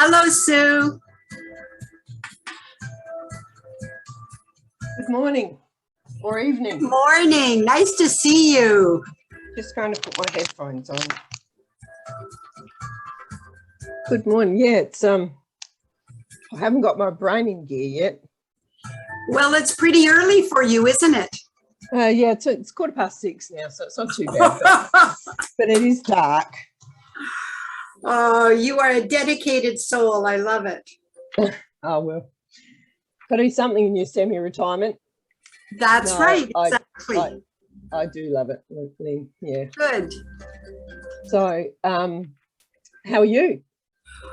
Hello, Sue. Good morning or evening. Good morning. Nice to see you. Just going to put my headphones on. Good morning. Yeah, it's I haven't got my brain in gear yet. Well, it's pretty early for you, isn't it? Yeah, it's 6:15 now, so it's not too bad, but it is dark. Oh, you are a dedicated soul. I love it. Oh, well, got to do something in your semi-retirement. That's No, right. Exactly. I do love it, Lynn. Yeah. Good. So, how are you?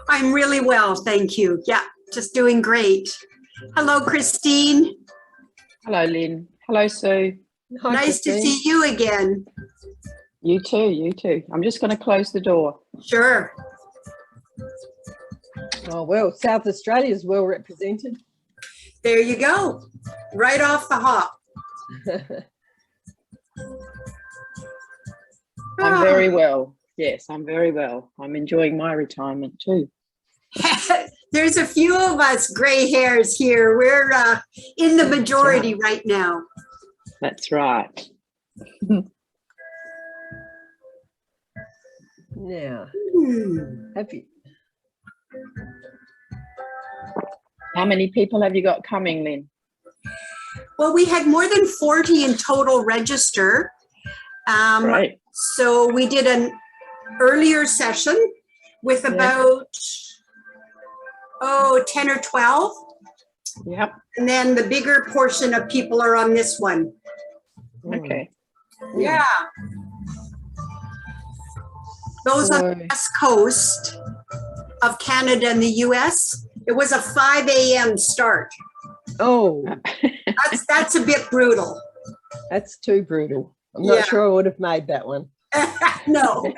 I'm really well, thank you. Yeah, just doing great. Hello, Christine. Hello, Lynn. Hello, Sue. Hi, Nice to Christine. see you again. You too, you too. I'm just going to close the door. Sure. Oh, well, South Australia is well represented. There you go. Right off the hop. I'm very well. Yes, I'm very well. I'm enjoying my retirement too. There's a few of us gray hairs here. We're in the majority right now. That's right. Now, have you? How many people have you got coming, Lynn? Well, we had more than 40 in total register. Great. So we did an earlier session with about, 10 or 12. Yep. And then the bigger portion of people are on this one. Okay. Yeah. Those on the west coast of Canada and the US, it was a 5 a.m. start. Oh, That's a bit brutal. that's too brutal. I'm not sure I would have made that one. No,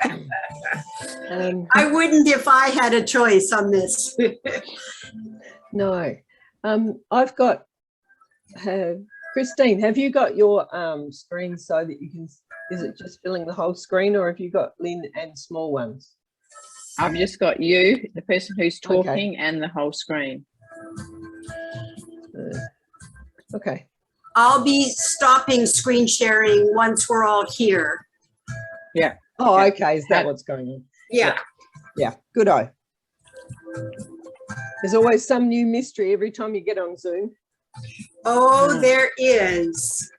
I wouldn't if I had a choice on this. No. I've got, Christine, have you got your screen so that you can, is it just filling the whole screen, or have you got Lynn and small ones? I've just got you, the person who's talking, and the whole screen. Okay. I'll be stopping screen sharing once we're all here. Yeah. Oh, okay. Is that what's going on? Yeah. Yeah. Good-o. There's always some new mystery every time you get on Zoom. Oh, there is.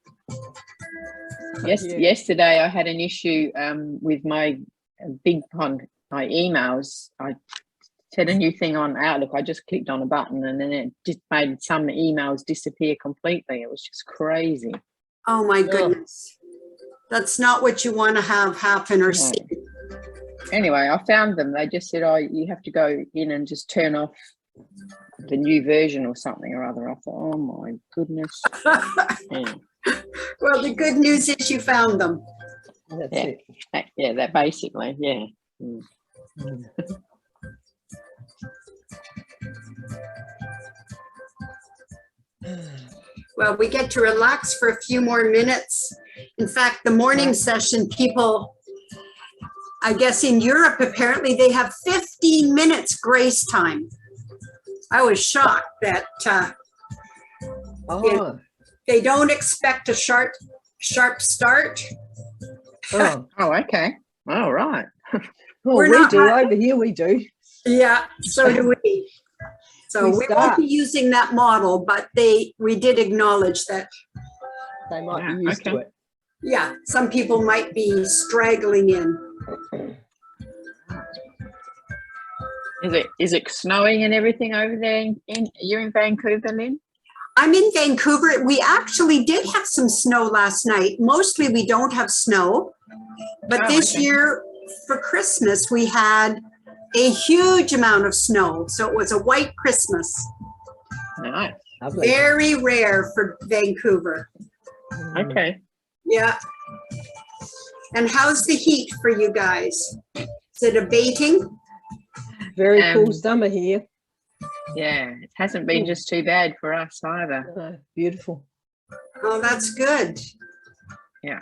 Yes. Yesterday I had an issue with my my emails. I set a new thing on Outlook. I just clicked on a button and then it just made some emails disappear completely. It was just crazy. Oh my goodness. That's not what you want to have happen or see. Anyway, I found them. They just said, oh, you have to go in and just turn off the new version or something or other. I thought, oh my goodness. Yeah. Well, the good news is you found them. That's it. That basically, yeah. Well, we get to relax for a few more minutes. In fact, the morning session, people, I guess in Europe, apparently they have 15 minutes grace time. I was shocked that they don't expect a sharp start. Oh, Okay. All right. well, we do. Over here we do. Yeah, so do we. So we won't be using that model, but we did acknowledge that they might be used to it. Yeah, some people might be straggling in. Is it snowing and everything over there? You're in Vancouver, Lynn? I'm in Vancouver. We actually did have some snow last night. Mostly we don't have snow, but this year for Christmas we had a huge amount of snow. So it was a white Christmas. Nice. Very rare for Vancouver. Okay. Yeah. And how's the heat for you guys? Is it abating? Very cool summer here. Yeah, it hasn't been just too bad for us either. Beautiful. Oh, that's good. Yeah.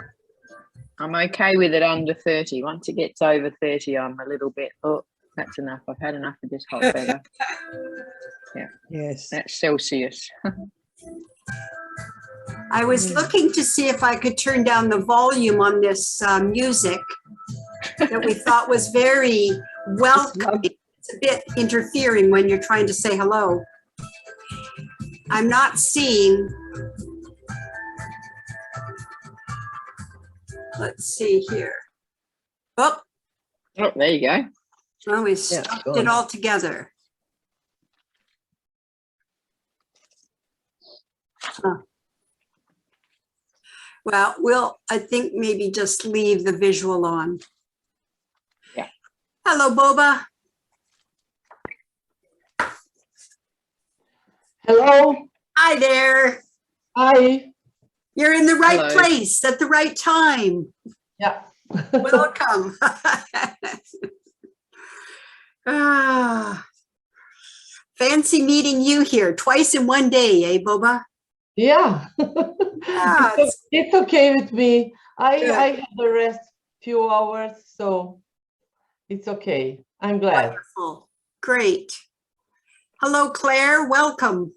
I'm okay with it under 30. Once it gets over 30, I'm a little bit, that's enough. I've had enough of this hot weather. Yeah. Yes. That's Celsius. I was looking to see if I could turn down the volume on this music that we thought was very welcoming. It's a bit interfering when you're trying to say hello. I'm not seeing. Let's see here. Oh, Oh, there you go. well, we Yeah, stopped go it on. all together. Huh. Well, I think maybe just leave the visual on. Yeah. Hello, Boba. Hello. Hi there. Hi. You're in the right Hello. place at the right time. Yeah. Welcome. Ah, fancy meeting you here twice in one day, eh, Boba? Yeah. Yeah, It's okay with me. Good. I had a rest few hours, so it's okay. I'm glad. Wonderful. Great. Hello, Claire. Welcome.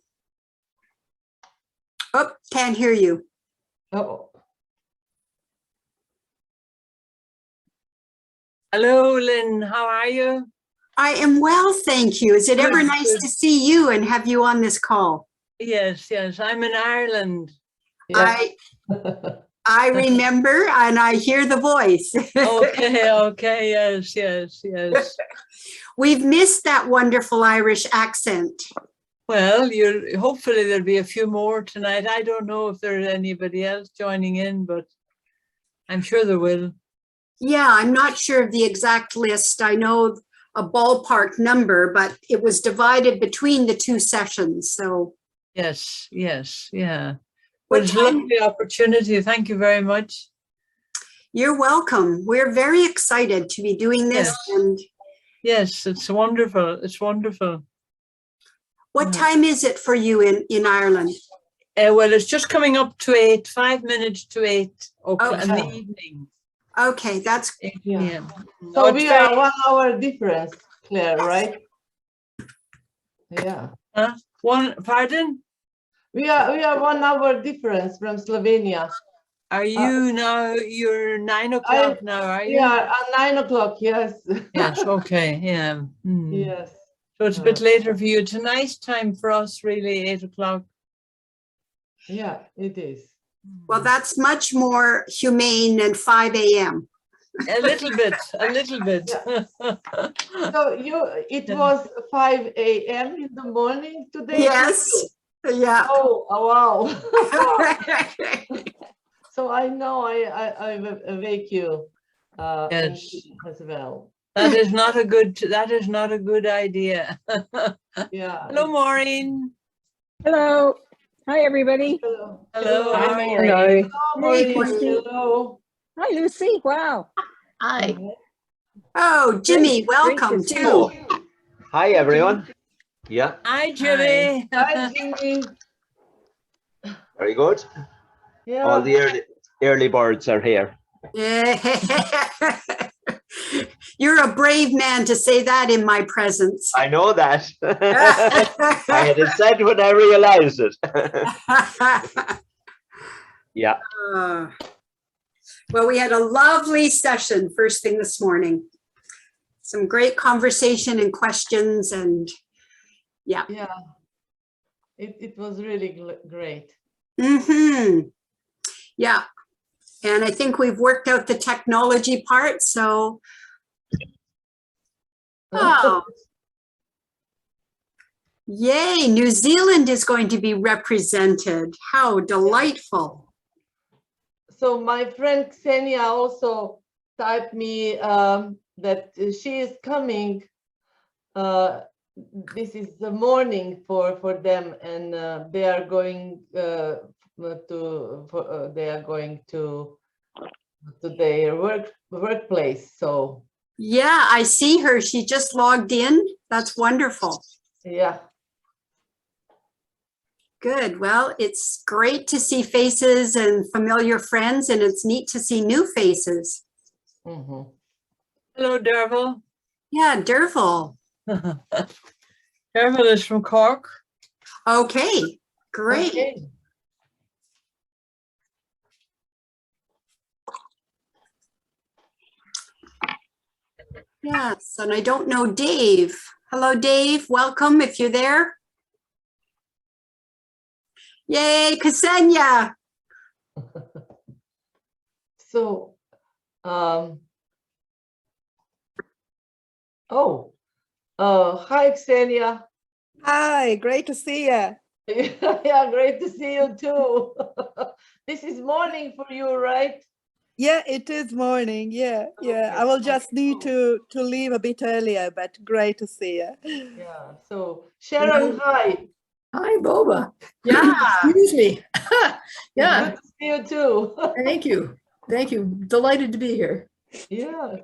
Oh, can't hear you. Oh, Hello, Lynn. How are you? I am well, thank you. Is it ever Good, nice good. to see you and have you on this call? Yes, yes. I'm in Ireland. yeah. I remember and I hear the voice. Okay, okay. Yes, yes, yes. We've missed that wonderful Irish accent. Well, you're hopefully there'll be a few more tonight. I don't know if there's anybody else joining in, but I'm sure there will. Yeah, I'm not sure of the exact list. I know a ballpark number, but it was divided between the two sessions. So Yes, yes, yeah. What Well, it's a time- lovely opportunity. Thank you very much. you're welcome. We're very excited to be doing this. Yes. And Yes, it's wonderful. It's wonderful. what Yeah. time is it for you in Ireland? Well, it's just coming up to 8, 5 minutes to 8 o'clock in the Okay. evening. Okay, that's 8 Yeah. p.m. So No, it's we very- are 1 hour difference, Claire, right? Yeah. Pardon? We are 1 hour difference from Slovenia. Are you now, you're 9 o'clock now, are We you? are at 9 o'clock, yes. Yes, okay, yeah. Yes. So it's a bit later for you. It's a nice time for us, really, 8 o'clock. Yeah, it is. well, that's much more humane than 5 a.m. A little bit, a little bit. So it was 5 a.m. in the morning today? Yes. Yeah. Oh, wow. So I know I will awake you Yes. as well. That is not a good idea. Yeah. Hello, Maureen. Hello. Hi, everybody. Hello. Hello, how are you? Hello. Hello, Hey, Maureen. Christy. Hello. Hi, Lucy. Wow. Hi. Oh, Jimmy, Great welcome to see too. Hi, everyone. Yeah, Hi, Jimmy. Hi, Jimmy. very good. Yeah. All the early birds are here. Yeah. You're a brave man to say that in my presence. I know that. I had it said when I realized it. Yeah. Well, we had a lovely session first thing this morning. Some great conversation and questions and Yeah. It was really great. Yeah. And I think we've worked out the technology part. So, oh, yay. New Zealand is going to be represented. How delightful. So my friend Xenia also typed me that she is coming. This is the morning for them, and they are going to their workplace. So Yeah, I see her. She just logged in. That's wonderful. yeah. Good. Well, it's great to see faces and familiar friends, and it's neat to see new faces. Mhm. Hello, Derval. Yeah, Derval. Derval is from Cork. Okay, great. Okay. Yes, and I don't know Dave. Hello, Dave. Welcome if you're there. Yay, Ksenia. So Hi, Ksenia. Hi, great to see you. Yeah, great to see you too. This is morning for you, right? Yeah, it is morning. Yeah. Okay. I will just need to leave a bit earlier, but great to see you. Yeah. So Sharon, hi. Hi, Boba. Yeah. Excuse me. Yeah, Good to see you too. thank you. Thank you. Delighted to be here. Yeah.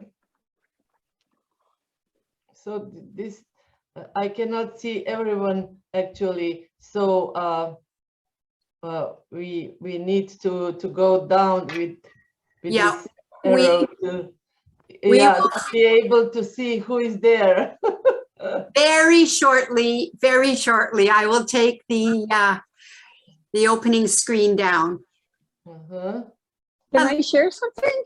So this, I cannot see everyone actually. So we need to go down with Yeah, this arrow to to be able to see who is there. very shortly, I will take the opening screen down. Uh-huh. Can I share something?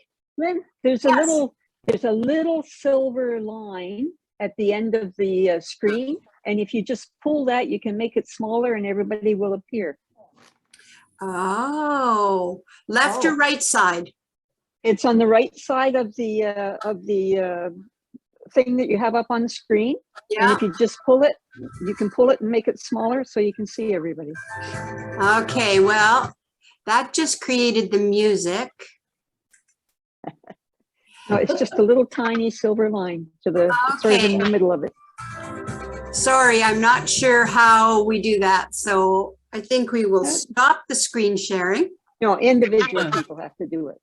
There's a Yes. little silver line at the end of the screen, and if you just pull that, you can make it smaller, and everybody will appear. Oh, left or right side? It's on the right side of the thing that you have up on the screen. And Yeah. if you just pull it, you can pull it and make it smaller so you can see everybody. Okay, well, that just created the music. No, it's just a little tiny silver line to the sort of in the middle of it. Sorry, I'm not sure how we do that. So I think we will stop the screen sharing. No, individual people have to do it.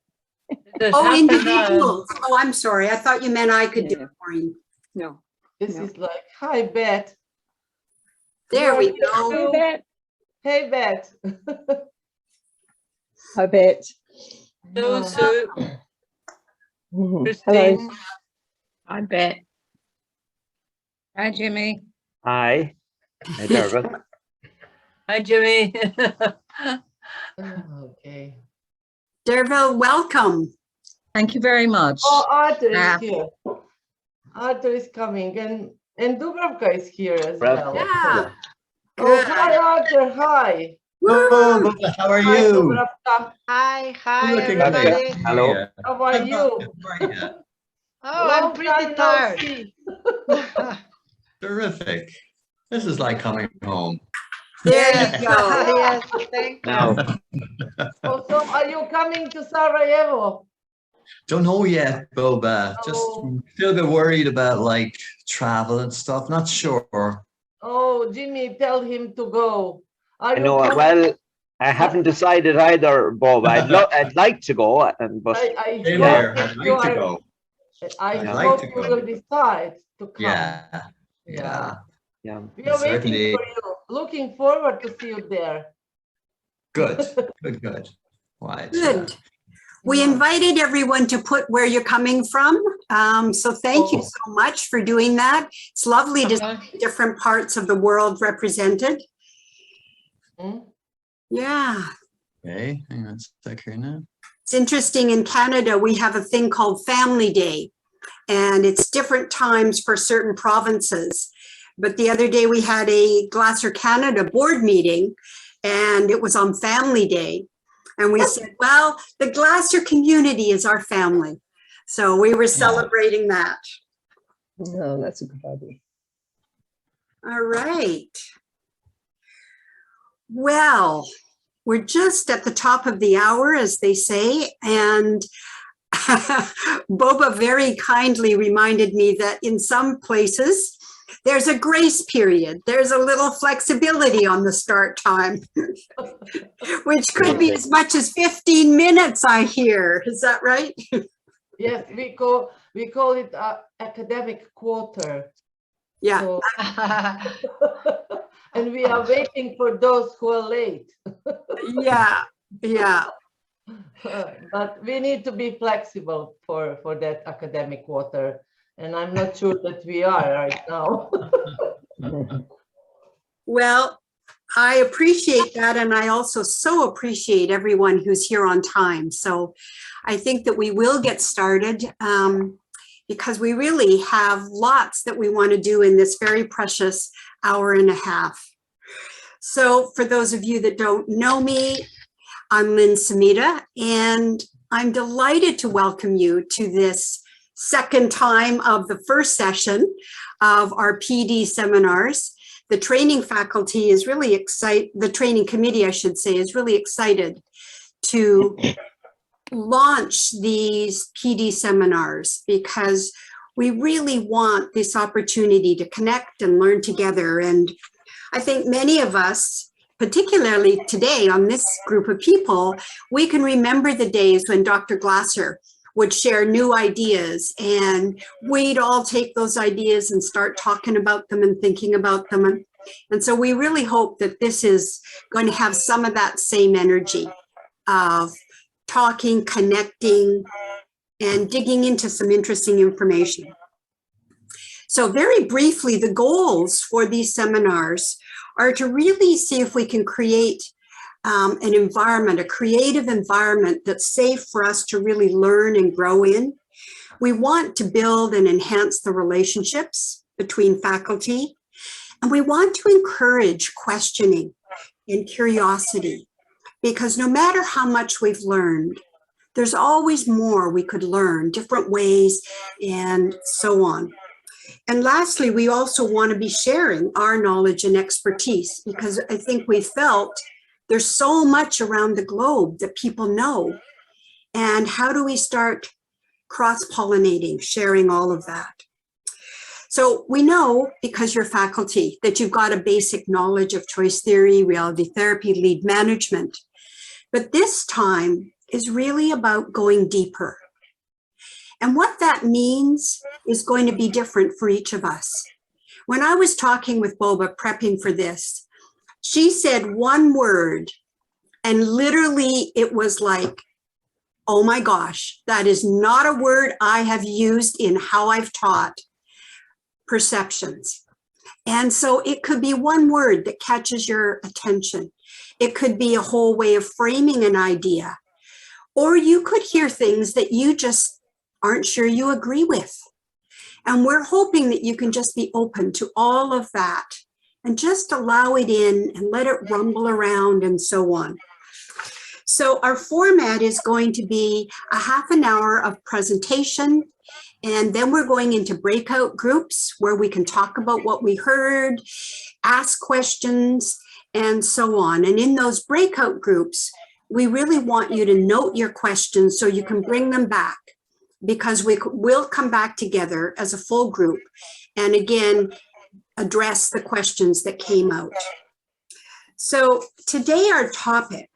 It Oh, happened, individuals. Oh, I'm sorry. I thought you meant I could do Yeah. it, Maureen. No. This No. is like, hi, Beth. There we Hey, go. Bet. Hey, Beth. I bet. So, Sue, Hello. Christine, I bet. Hi, Jimmy. Hi. Hi, Dervin. hi, Jimmy. Okay. Derville, welcome. Thank you very much. Oh, Arthur is Ah. here. Arthur is coming, and Dubravka is here as well. Yeah. Oh, Good. hi, Arthur. Hi. Oh, how are Hi, you? Dubravka. Hi, Looking everybody. great. Hello. Yeah. How are you? How are you? Oh, Long I'm pretty time no tired. see. Terrific. This is like coming home. There Yeah. you go. Yes, thank you. Now, Oh, so are you coming to Sarajevo? Don't know yet, Boba. Just Oh. still a bit worried about like travel and stuff. Not sure. Oh, Jimmy, tell him to go. Are I you know, coming? well, I haven't decided either, Bob. I'd like to go, but I Same hope here. that I'd you like to are. go. I I'd Yeah. like hope to you go. will decide to come. Yeah. Yeah. yeah. We are waiting Certainly. for you. Looking forward to see you there. Good. Good. Why? Good. We invited everyone to put where you're coming from. So thank you Oh. so much for doing that. It's lovely to see different parts of the world represented. Hmm? Yeah. Okay. Hang on a sec here now. It's interesting, in Canada, we have a thing called Family Day, and it's different times for certain provinces. But the other day we had a Glasser Canada board meeting, and it was on Family Day. And we said, well, the Glasser community is our family. So we were celebrating that. No, that's a good idea. All right. Well, we're just at the top of the hour, as they say, and Boba very kindly reminded me that in some places, there's a grace period. There's a little flexibility on the start time, which could be as much as 15 minutes, I hear. Is that right? Yes, we call it academic quarter. Yeah. So, and we are waiting for those who are late. Yeah. Yeah. But we need to be flexible for that academic quarter. And I'm not sure that we are right now. Well, I appreciate that. And I also so appreciate everyone who's here on time. So I think that we will get started because we really have lots that we want to do in this very precious hour and a half. So for those of you that don't know me, I'm Lynn Samita, and I'm delighted to welcome you to this second time of the first session of our PD seminars. The training faculty is really excited, the training committee, I should say, is really excited to launch these PD seminars because we really want this opportunity to connect and learn together. And I think many of us, particularly today on this group of people, we can remember the days when Dr. Glasser would share new ideas and we'd all take those ideas and start talking about them and thinking about them. And so we really hope that this is going to have some of that same energy of talking, connecting, and digging into some interesting information. So very briefly, the goals for these seminars are to really see if we can create an environment, a creative environment that's safe for us to really learn and grow in. We want to build and enhance the relationships between faculty, and we want to encourage questioning and curiosity, because no matter how much we've learned, there's always more we could learn, different ways, and so on. And lastly, we also want to be sharing our knowledge and expertise, because I think we felt there's so much around the globe that people know. And how do we start cross-pollinating, sharing all of that? So we know, because you're faculty, that you've got a basic knowledge of choice theory, reality therapy, lead management. But this time is really about going deeper. And what that means is going to be different for each of us. When I was talking with Boba, prepping for this, she said one word, and literally it was like, oh my gosh, that is not a word I have used in how I've taught: perceptions. And so it could be one word that catches your attention. It could be a whole way of framing an idea, or you could hear things that you just aren't sure you agree with. And we're hoping that you can just be open to all of that and just allow it in and let it rumble around and so on. So our format is going to be a half an hour of presentation, and then we're going into breakout groups where we can talk about what we heard, ask questions, and so on. And in those breakout groups, we really want you to note your questions so you can bring them back, because we will come back together as a full group and again address the questions that came out. So today our topic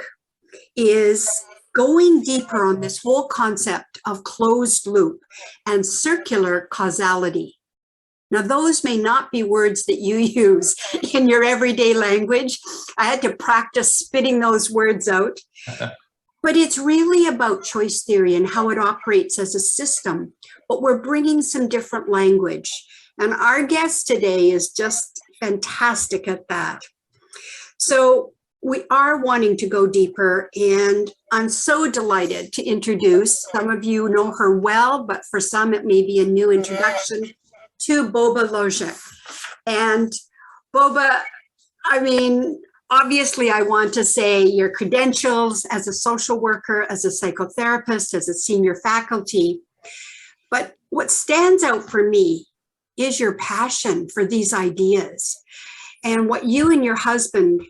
is going deeper on this whole concept of closed loop and circular causality. Now, those may not be words that you use in your everyday language. I had to practice spitting those words out. But it's really about choice theory and how it operates as a system, but we're bringing some different language. And our guest today is just fantastic at that. So we are wanting to go deeper, and I'm so delighted to introduce, some of you know her well, but for some it may be a new introduction, to Boba Lojk. And Boba, I mean, obviously, I want to say your credentials as a social worker, as a psychotherapist, as a senior faculty. But what stands out for me is your passion for these ideas and what you and your husband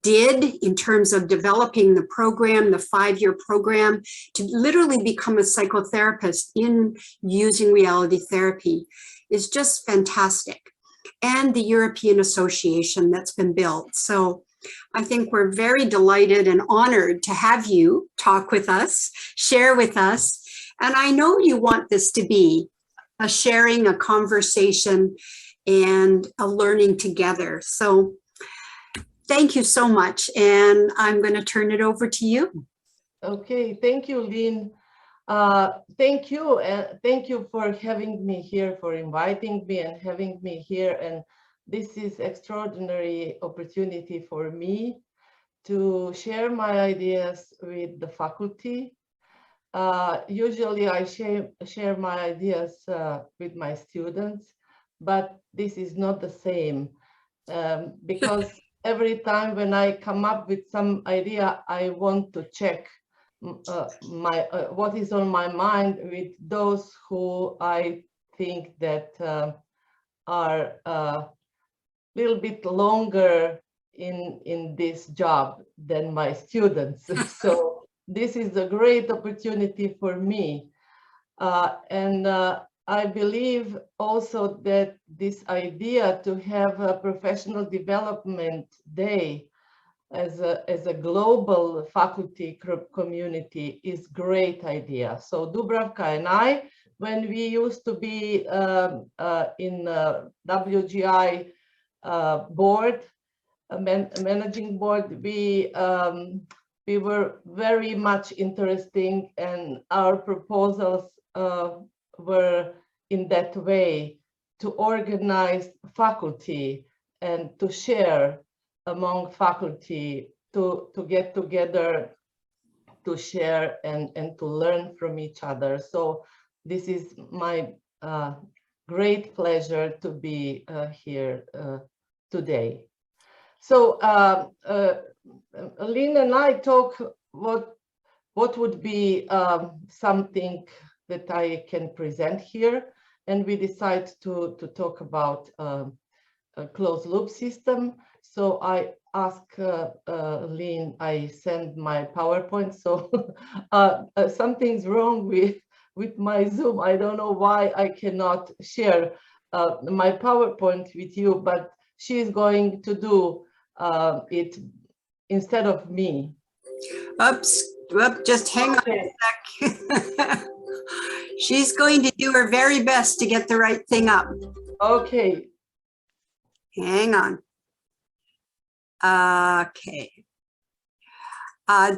did in terms of developing the program, the 5-year program, to literally become a psychotherapist in using reality therapy is just fantastic. And the European Association that's been built. So I think we're very delighted and honored to have you talk with us, share with us. And I know you want this to be a sharing, a conversation, and a learning together. So thank you so much. And I'm going to turn it over to you. Okay, thank you, Lynn. Thank you, and thank you for having me here, for inviting me and having me here. And this is extraordinary opportunity for me to share my ideas with the faculty. Usually I share my ideas with my students, but this is not the same because every time when I come up with some idea, I want to check what is on my mind with those who I think that are a little bit longer in this job than my students. So this is a great opportunity for me. And I believe also that this idea to have a professional development day as a global faculty community is great idea. So Dubravka and I, when we used to be in WGI board, managing board, we were very much interesting, and our proposals were in that way to organize faculty and to share among faculty, to get together, to share and to learn from each other. So this is my great pleasure to be here today. So Lynn and I talk what would be something that I can present here, and we decide to talk about a closed loop system. So I ask Lynn, I send my PowerPoint. So something's wrong with my Zoom. I don't know why I cannot share my PowerPoint with you, but she's going to do it instead of me. Oops, just hang on a sec. She's going to do her very best to get the right thing up. Okay. Hang on. Okay.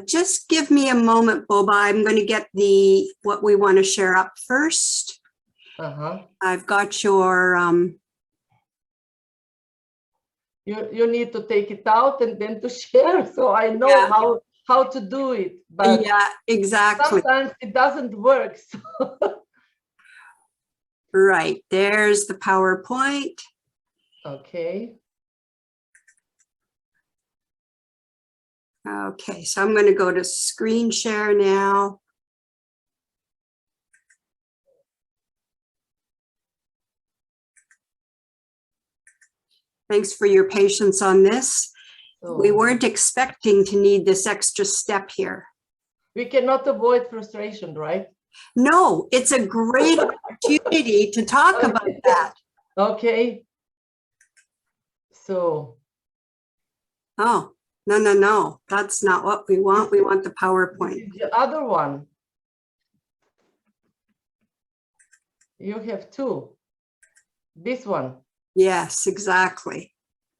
Just give me a moment, Boba. I'm going to get what we want to share up first. I've got your you need to take it out and then to share, so I know how to do it. But yeah, exactly. Sometimes it doesn't work. So. Right, there's the PowerPoint. Okay. Okay, so I'm going to go to screen share now. Thanks for your patience on this. We weren't expecting to need this extra step here. We cannot avoid frustration, right? No, it's a great opportunity to talk about that. Okay. So. Oh, no. That's not what we want. We want the PowerPoint. The other one. You have two. This one. Yes, exactly.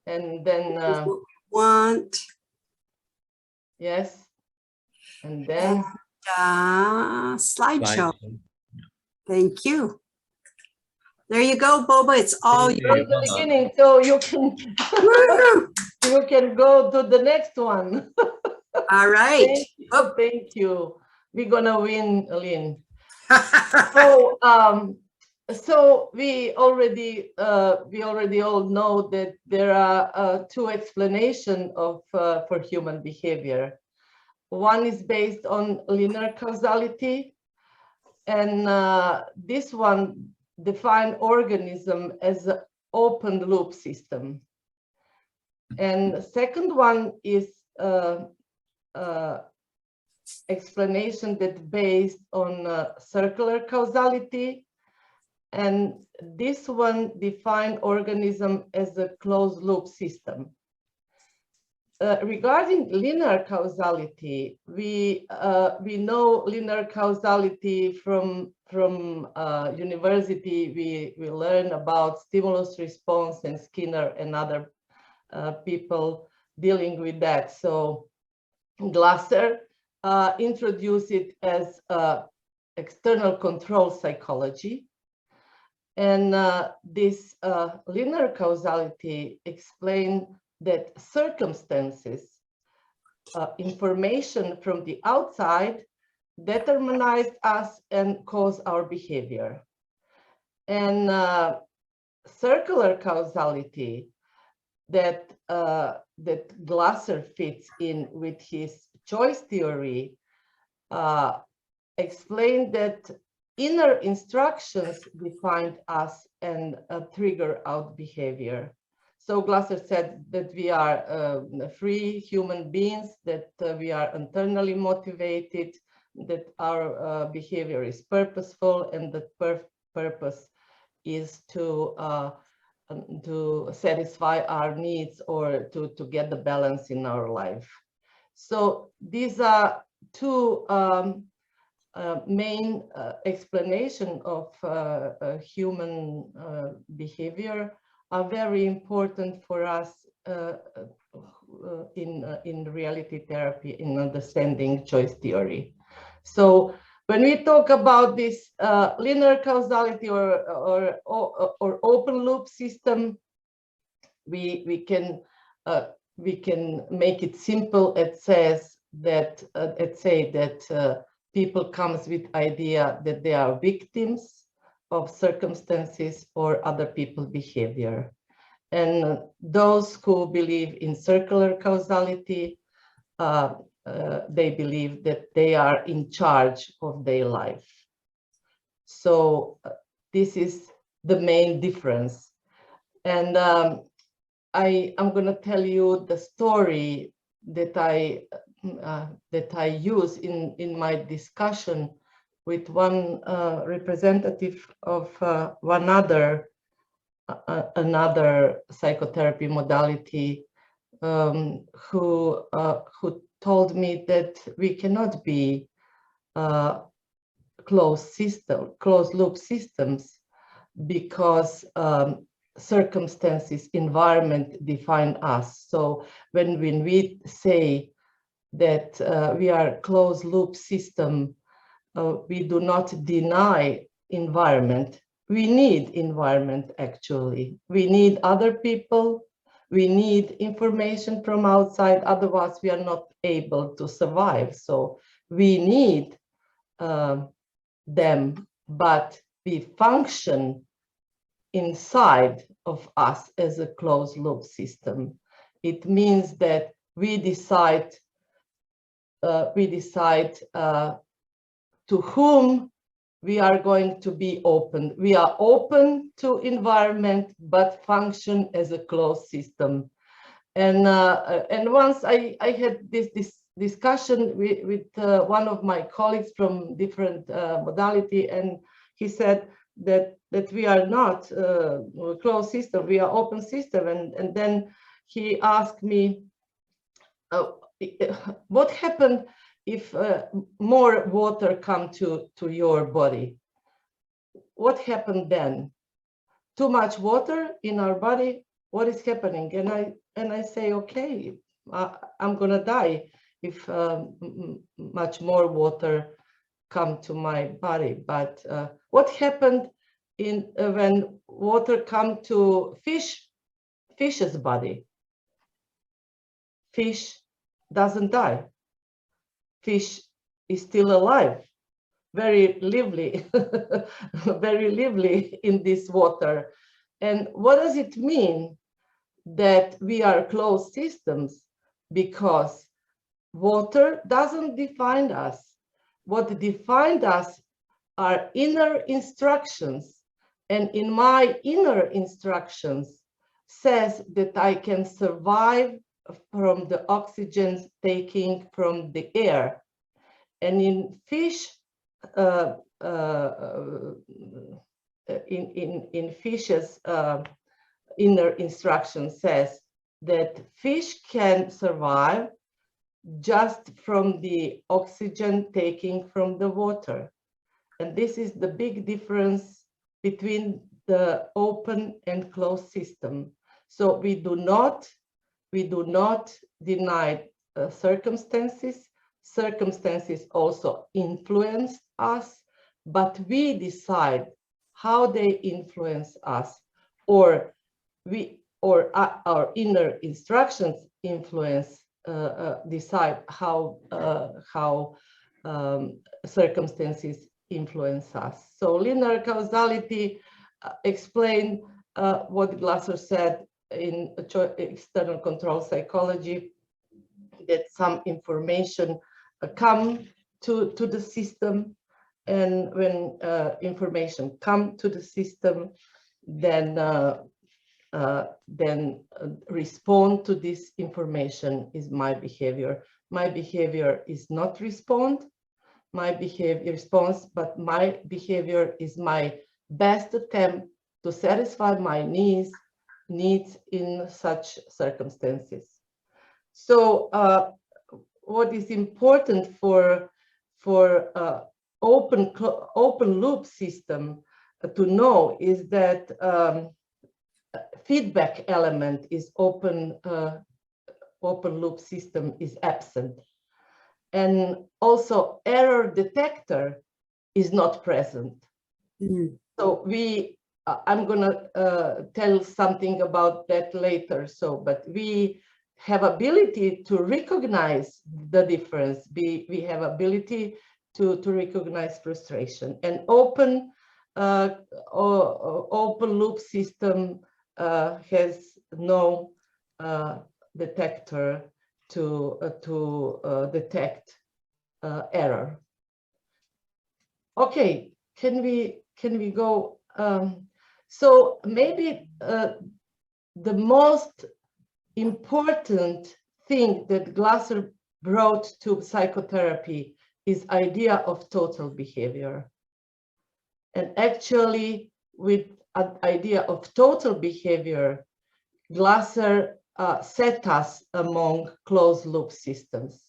And then what we want. Yes. And then slideshow. Thank you. There you go, Boba. It's all from the beginning, so you can you can go to the next one. All right. Thank you. We're gonna win, Lynn. So we already all know that there are two explanations of for human behavior. One is based on linear causality, and this one defines organism as an open loop system. And the second one is explanation that based on circular causality, and this one defines organism as a closed loop system. Regarding linear causality, we know linear causality from university. We learn about stimulus response and Skinner and other people dealing with that. So Glasser introduced it as external control psychology. And this linear causality explains that circumstances, information from the outside determines us and cause our behavior. And circular causality that Glasser fits in with his choice theory explained that inner instructions define us and trigger out behavior. So Glasser said that we are free human beings, that we are internally motivated, that our behavior is purposeful, and that purpose is to satisfy our needs or to get the balance in our life. So these are two main explanation of human behavior are very important for us in reality therapy, in understanding choice theory. So when we talk about this linear causality or open loop system, we can make it simple. It says that people comes with idea that they are victims of circumstances or other people's behavior. And those who believe in circular causality, they believe that they are in charge of their life. So this is the main difference. And I'm going to tell you the story that I use in my discussion with one representative of another psychotherapy modality, who told me that we cannot be closed loop systems because circumstances, environment define us. So when we say that we are closed loop system, we do not deny environment. We need environment, actually. We need other people. We need information from outside. Otherwise, we are not able to survive. So we need them, but we function inside of us as a closed loop system. It means that we decide to whom we are going to be open. We are open to environment, but function as a closed system. And once I had this discussion with one of my colleagues from different modality, and he said that we are not a closed system, we are open system. And then he asked me, what happened if more water come to your body? What happened then? Too much water in our body? What is happening? And I say, okay, I'm gonna die if much more water come to my body. But what happened when water come to fish's body? Fish doesn't die. Fish is still alive, very lively, very lively in this water. And what does it mean that we are closed systems? Because water doesn't define us. What defined us are inner instructions. And in my inner instructions says that I can survive from the oxygen taking from the air. And in fish, in fish's inner instruction says that fish can survive just from the oxygen taking from the water. And this is the big difference between the open and closed system. So we do not deny circumstances. Circumstances also influence us, but we decide how they influence us, or our inner instructions influence, decide how circumstances influence us. So linear causality explain what Glasser said in external control psychology, that some information come to the system, and when information come to the system, then respond to this information is my behavior. My behavior is not respond, my behavior response, but my behavior is my best attempt to satisfy my needs in such circumstances. So what is important for open loop system to know is that feedback element is open loop system is absent, and also error detector is not present. So I'm gonna tell something about that later. So, but we have ability to recognize the difference. We have ability to recognize frustration, and open loop system has no detector to detect error. Okay, can we go? So maybe the most important thing that Glasser brought to psychotherapy is idea of total behavior. And actually, with an idea of total behavior, Glasser set us among closed loop systems.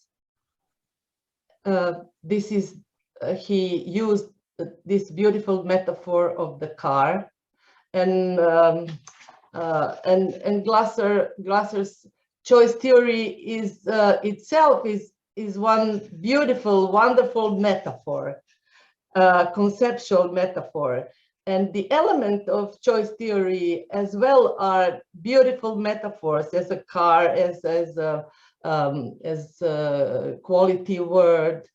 He used this beautiful metaphor of the car, and Glasser's choice theory is itself is one beautiful, wonderful metaphor, conceptual metaphor. And the element of choice theory as well are beautiful metaphors, as a car, as a quality word,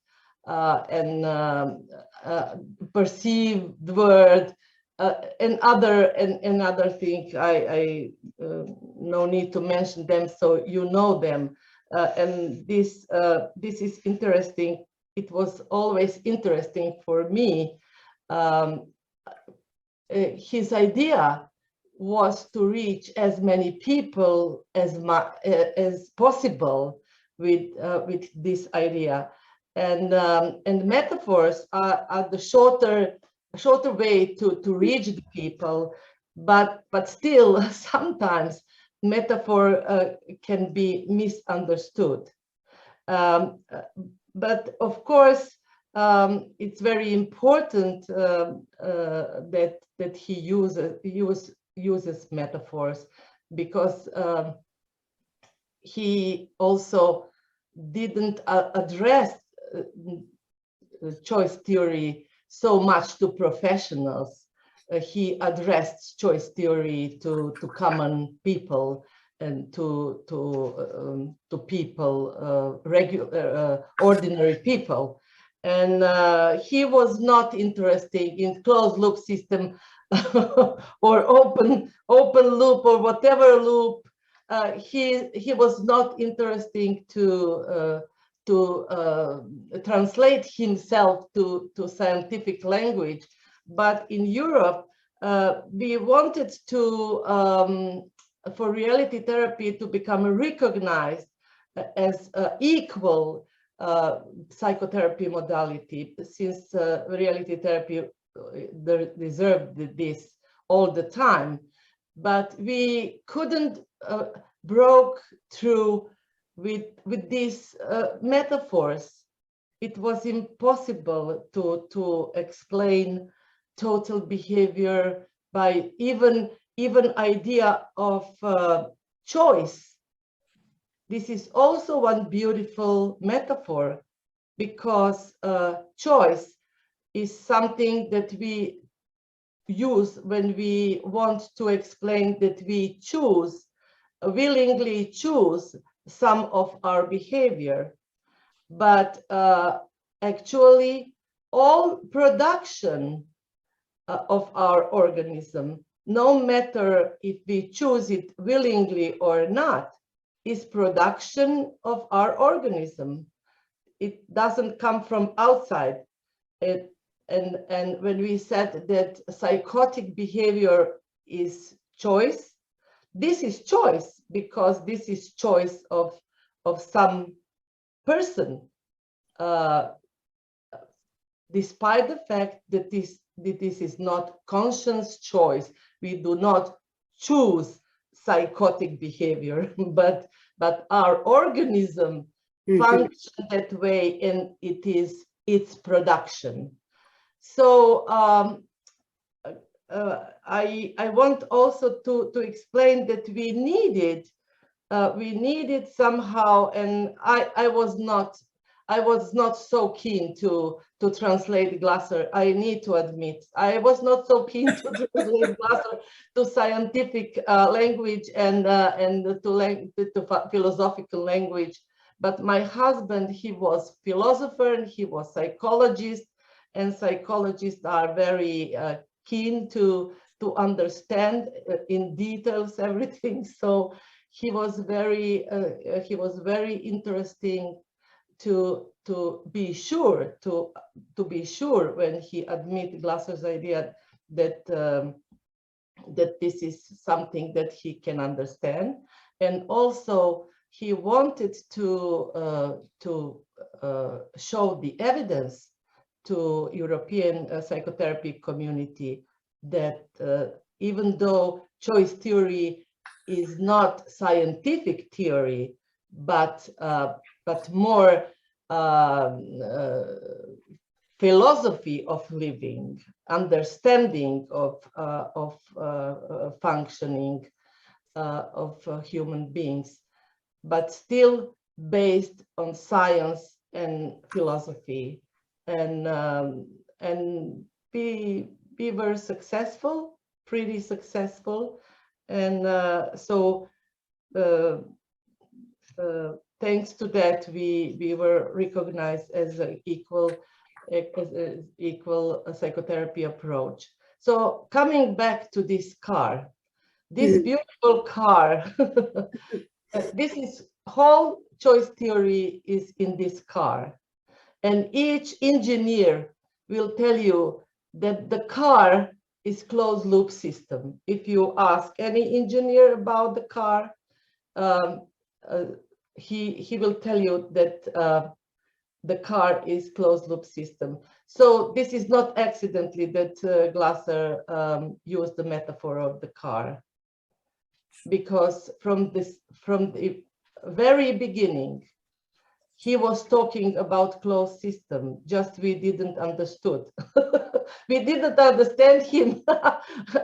and perceived word, and other thing. I no need to mention them, so you know them. And this is interesting. It was always interesting for me. His idea was to reach as many people as possible with this idea, and metaphors are the shorter way to reach the people, but still sometimes metaphor can be misunderstood. But of course, it's very important that he uses metaphors, because he also didn't address choice theory so much to professionals. He addressed choice theory to common people and to people, regular, ordinary people. And he was not interested in closed loop system or open loop or whatever loop. He was not interested to translate himself to scientific language. But in Europe, we wanted to for reality therapy to become recognized as equal psychotherapy modality, since reality therapy deserved this all the time. But we couldn't broke through with these metaphors. It was impossible to explain total behavior by even idea of choice. This is also one beautiful metaphor, because choice is something that we use when we want to explain that we willingly choose some of our behavior. But actually, all production of our organism, no matter if we choose it willingly or not, is production of our organism. it doesn't come from outside. And when we said that psychotic behavior is choice, this is choice, because this is choice of some person, despite the fact that this is not conscious choice. We do not choose psychotic behavior, but our organism functions that way, and it is its production. So I want also to explain that we needed somehow, and I was not so keen to translate Glasser. I need to admit, I was not so keen to translate Glasser to scientific language and to philosophical language. But my husband, he was philosopher and he was psychologist, and psychologists are very keen to understand in details everything. So he was very interesting to be sure when he admitted Glasser's idea that that this is something that he can understand, and also he wanted to show the evidence to European psychotherapy community that even though choice theory is not scientific theory, but more philosophy of living, understanding of functioning of human beings, but still based on science and philosophy. And we were successful, pretty successful, and so thanks to that, we were recognized as an equal psychotherapy approach. So coming back to this car, this beautiful car, this is whole choice theory is in this car. And each engineer will tell you that the car is closed loop system. If you ask any engineer about the car, he will tell you that the car is closed loop system. So this is not accidentally that Glasser used the metaphor of the car, because from the very beginning, he was talking about closed system, just we didn't understood. We didn't understand him,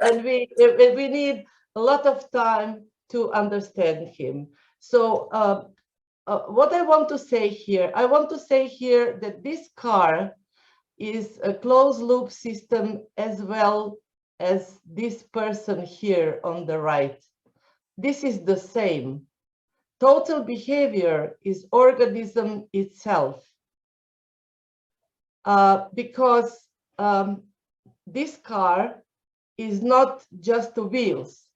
and we need a lot of time to understand him. So what I want to say here, that this car is a closed loop system as well as this person here on the right. This is the same. Total behavior is organism itself, because this car is not just the wheels.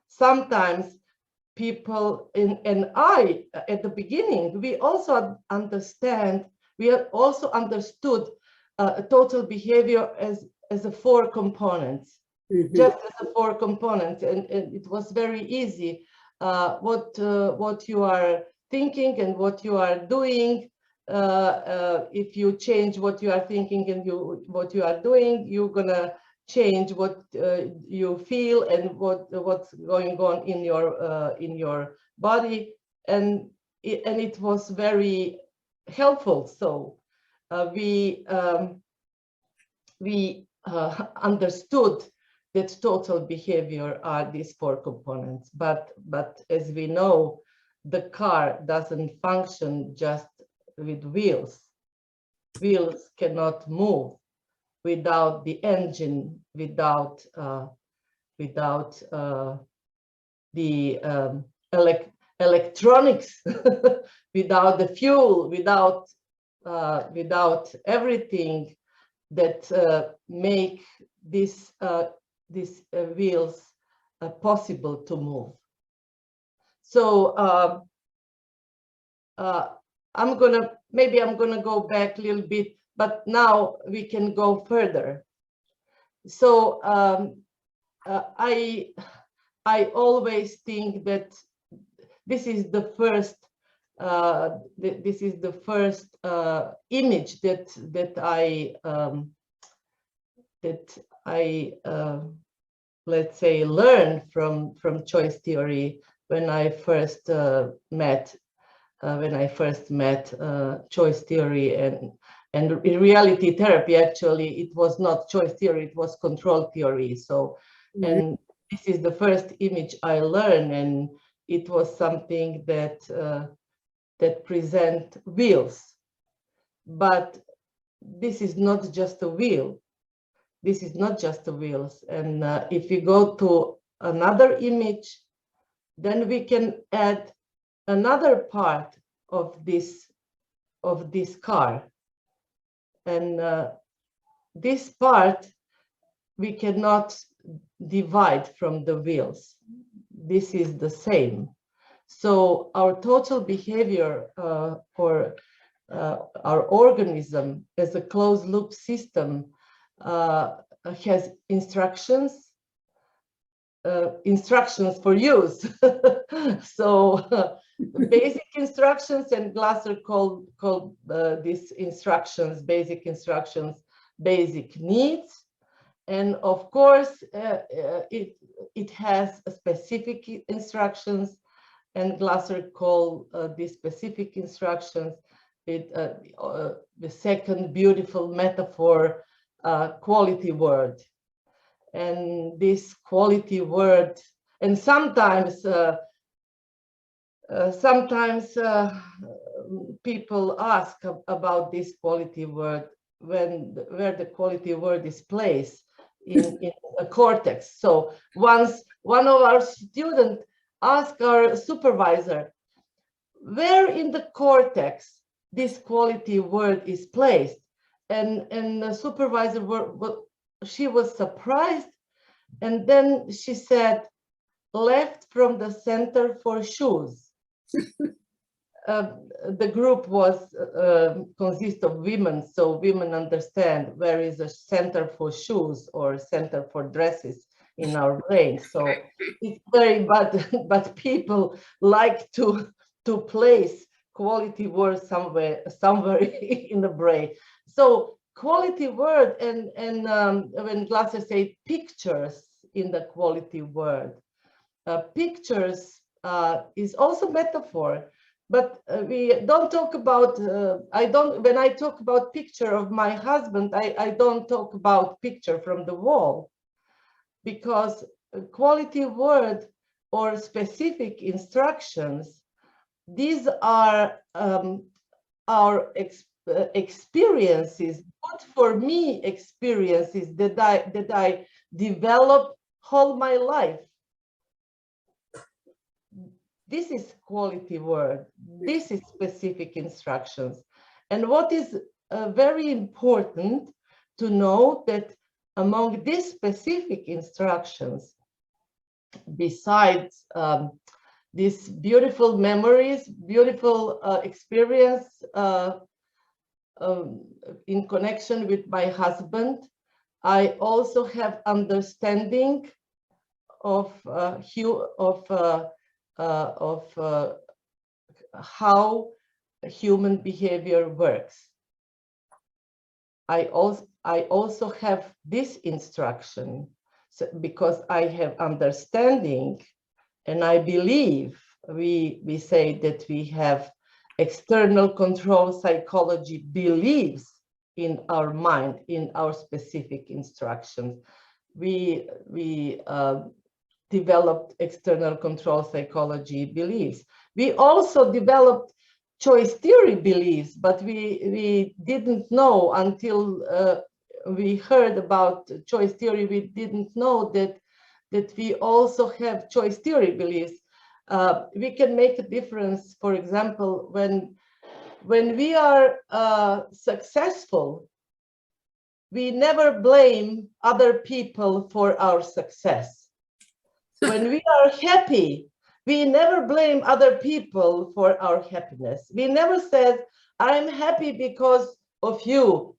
Sometimes people, and I, at the beginning, we also understood total behavior as a 4 components, just as a 4 components, and it was very easy. What you are thinking and what you are doing, if you change what you are thinking and what you are doing, you're gonna change what you feel and what's going on in your body, and it was very helpful. So we understood that total behavior are these 4 components, but as we know, the car doesn't function just with wheels. Wheels cannot move without the engine, without the electronics, without the fuel, without everything that make these wheels possible to move. So maybe I'm gonna go back a little bit, but now we can go further. So I always think that this is the first image that I let's say learned from choice theory when I first met choice theory, and in reality therapy. Actually, it was not choice theory, it was control theory. So and this is the first image I learned, and it was something that that present wheels. But this is not just a wheel. This is not just the wheels. And if we go to another image, then we can add another part of this car. And this part we cannot divide from the wheels. This is the same. So our total behavior for our organism as a closed loop system has instructions for use. So basic instructions, and Glasser called these instructions, basic instructions, basic needs. And of course, it has specific instructions, and Glasser called these specific instructions the second beautiful metaphor, quality word. And this quality word, and sometimes people ask about this quality word where the quality word is placed in a cortex. So once one of our students asked our supervisor where in the cortex this quality word is placed, and the supervisor she was surprised, and then she said, left from the center for shoes. The group was consists of women, so women understand where is a center for shoes or center for dresses in our brain. So it's very bad, but people like to place quality word somewhere in the brain. So quality word, and when Glasser say pictures in the quality word, pictures is also metaphor. But we don't talk about, when I talk about picture of my husband, I don't talk about picture from the wall, because quality word or specific instructions, these are our experiences, good for me experiences that I developed whole my life. This is quality word. This is specific instructions. And what is very important to know that among these specific instructions, besides these beautiful memories, beautiful experience in connection with my husband, I also have understanding of how human behavior works. I also have this instruction, so because I have understanding, and I believe we say that we have external control psychology beliefs in our mind, in our specific instructions. We developed external control psychology beliefs. We also developed choice theory beliefs, but we didn't know until we heard about choice theory. We didn't know that we also have choice theory beliefs. We can make a difference, for example, when we are successful, we never blame other people for our success. When we are happy, We never blame other people for our happiness. We never said, I'm happy because of you.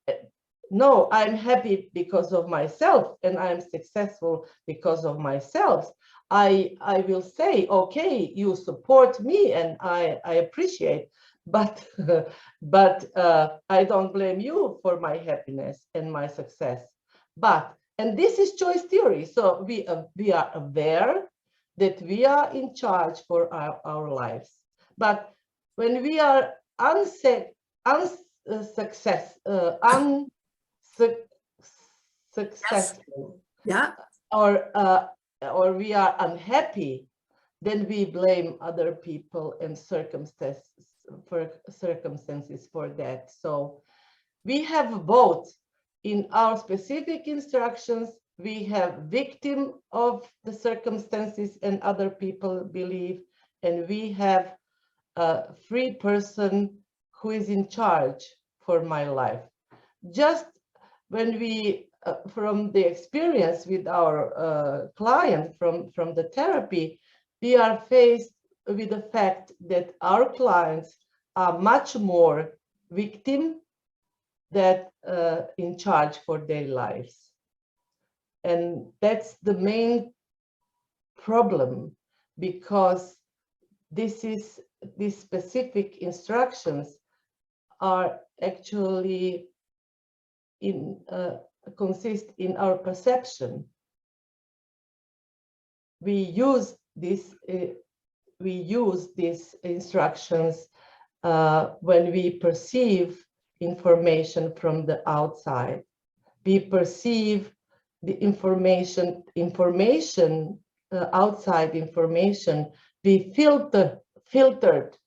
No, I'm happy because of myself, and I'm successful because of myself. I will say, okay, you support me, and I appreciate, but I don't blame you for my happiness and my success. And this is choice theory. So we are aware that we are in charge for our lives. But when we are unsuccessful, Yeah. or we are unhappy, then we blame other people and circumstances for that. So we have both. In our specific instructions, we have victim of the circumstances and other people believe, and we have a free person who is in charge for my life. Just when we, from the experience with our client from the therapy, we are faced with the fact that our clients are much more victim than in charge for their lives. And that's the main problem, because these specific instructions are actually consist in our perception. We use these instructions when we perceive information from the outside. We perceive the information outside information be filtered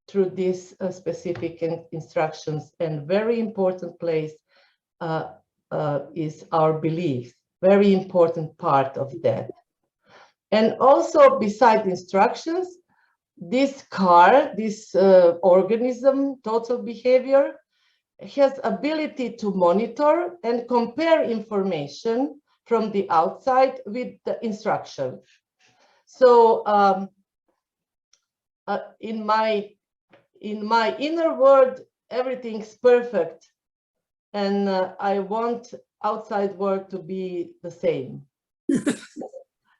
through these specific instructions, and very important place is our beliefs, very important part of that. And also, beside instructions, this organism, total behavior, has ability to monitor and compare information from the outside with the instruction. So in my inner world, everything's perfect, and I want outside world to be the same.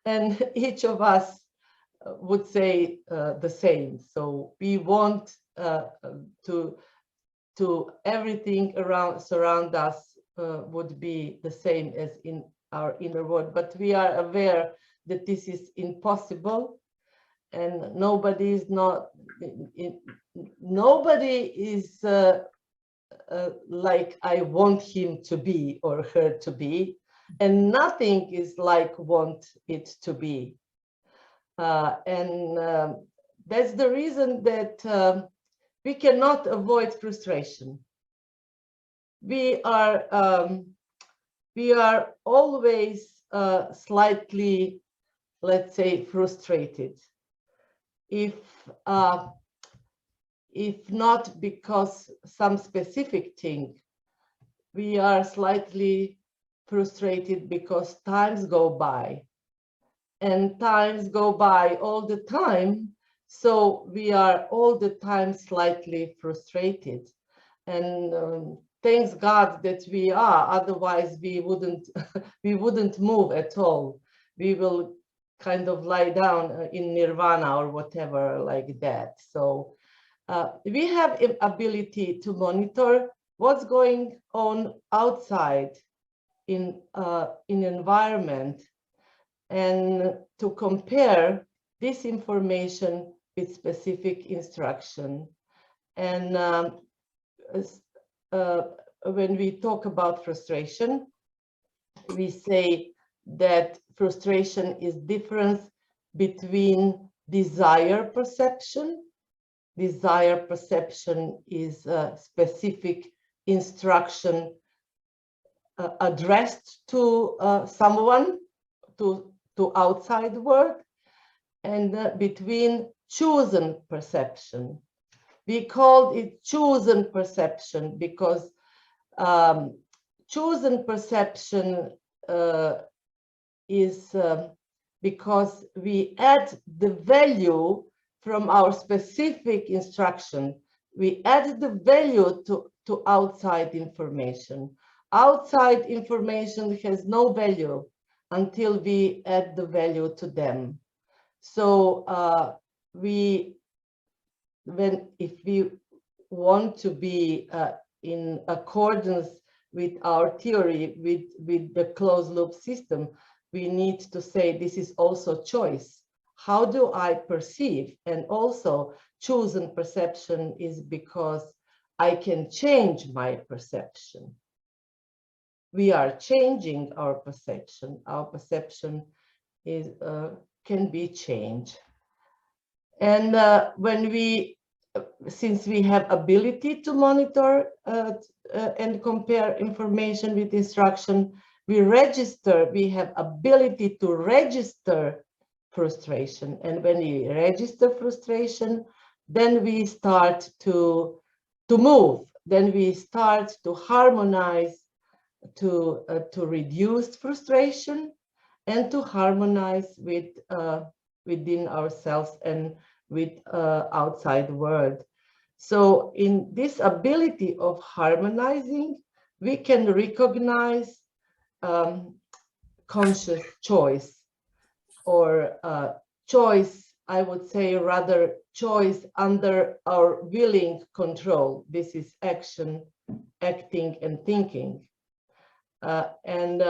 And each of us would say the same. So we want to everything surround us would be the same as in our inner world, but we are aware that this is impossible, and nobody is like I want him to be or her to be, and nothing is like want it to be. That's the reason that we cannot avoid frustration. We are always slightly, let's say, frustrated. If not because some specific thing, we are slightly frustrated because times go by, and times go by all the time. So we are all the time slightly frustrated, and thanks God that we are. Otherwise, we wouldn't move at all. We will kind of lie down in nirvana or whatever like that. So we have ability to monitor what's going on outside in environment, and to compare this information with specific instruction. And when we talk about frustration, we say that frustration is difference between desire perception. Desire perception is a specific instruction addressed to someone, to outside world, and between chosen perception. We called it chosen perception because chosen perception is because we add the value from our specific instruction. We add the value to outside information. Outside information has no value until we add the value to them. So if we want to be in accordance with our theory, with the closed loop system, we need to say this is also choice. How do I perceive? And also chosen perception is because I can change my perception. We are changing our perception. Our perception is can be changed. And since we have ability to monitor and compare information with instruction, we have ability to register frustration. And when we register frustration, then we start to move. Then we start to harmonize, to reduce frustration and to harmonize with within ourselves and with outside world. So in this ability of harmonizing, we can recognize conscious choice, or choice, I would say rather choice under our willing control. This is action, acting and thinking. And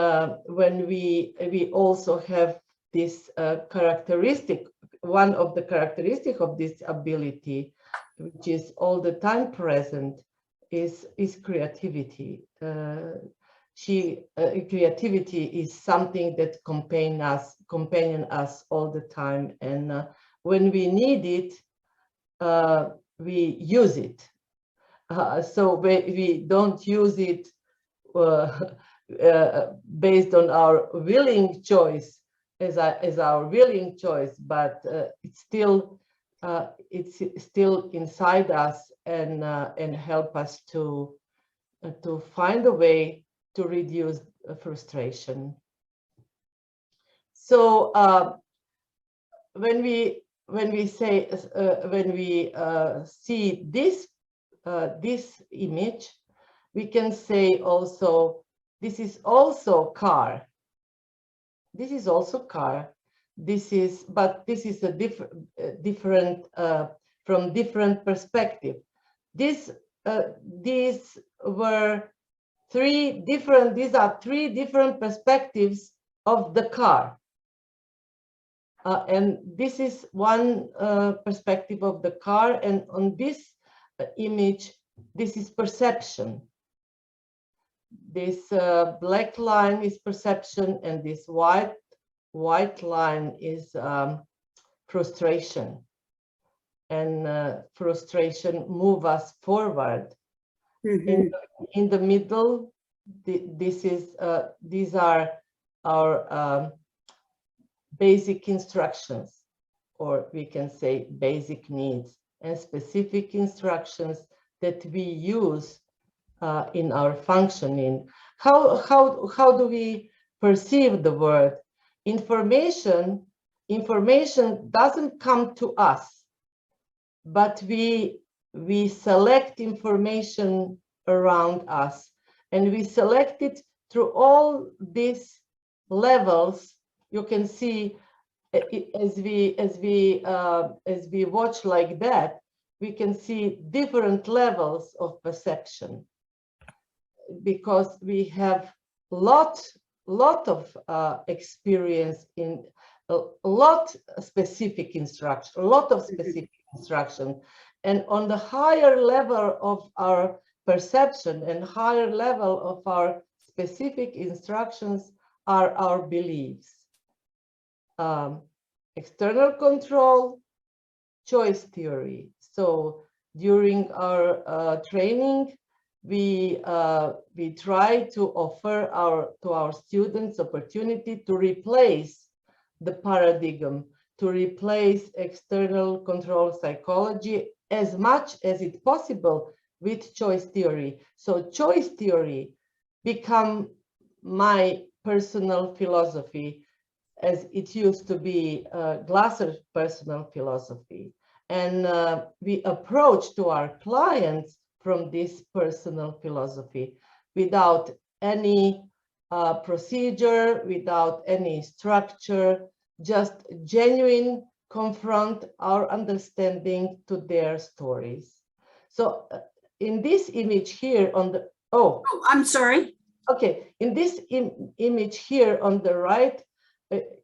when we also have this characteristic, one of the characteristics of this ability, which is all the time present, is creativity. Creativity is something that companion us all the time, and when we need it, we use it. So we don't use it based on our willing choice, as our willing choice, but it's still inside us and help us to find a way to reduce frustration. So when we see this image, we can say also this is also car. This is also car. But this is a different from different perspective. These are three different perspectives of the car. And this is one perspective of the car, and on this image, this is perception. This black line is perception, and this white line is frustration. And frustration moves us forward. Mm-hmm. In the middle, these are our basic instructions, or we can say basic needs, and specific instructions that we use in our functioning. How do we perceive the world? Information doesn't come to us, but we select information around us, and we select it through all these levels. You can see as we watch like that, we can see different levels of perception, because we have lot of experience in a lot of specific instruction, and on the higher level of our perception and higher level of our specific instructions are our beliefs. External control, choice theory. So during our training, we try to offer to our students opportunity to replace the paradigm, to replace external control psychology as much as it's possible with choice theory. So choice theory become my personal philosophy, as it used to be Glasser's personal philosophy. And we approach to our clients from this personal philosophy without any procedure, without any structure, just genuine confront our understanding to their stories. So in this image here on the, Oh, I'm sorry. Okay, in this image here on the right,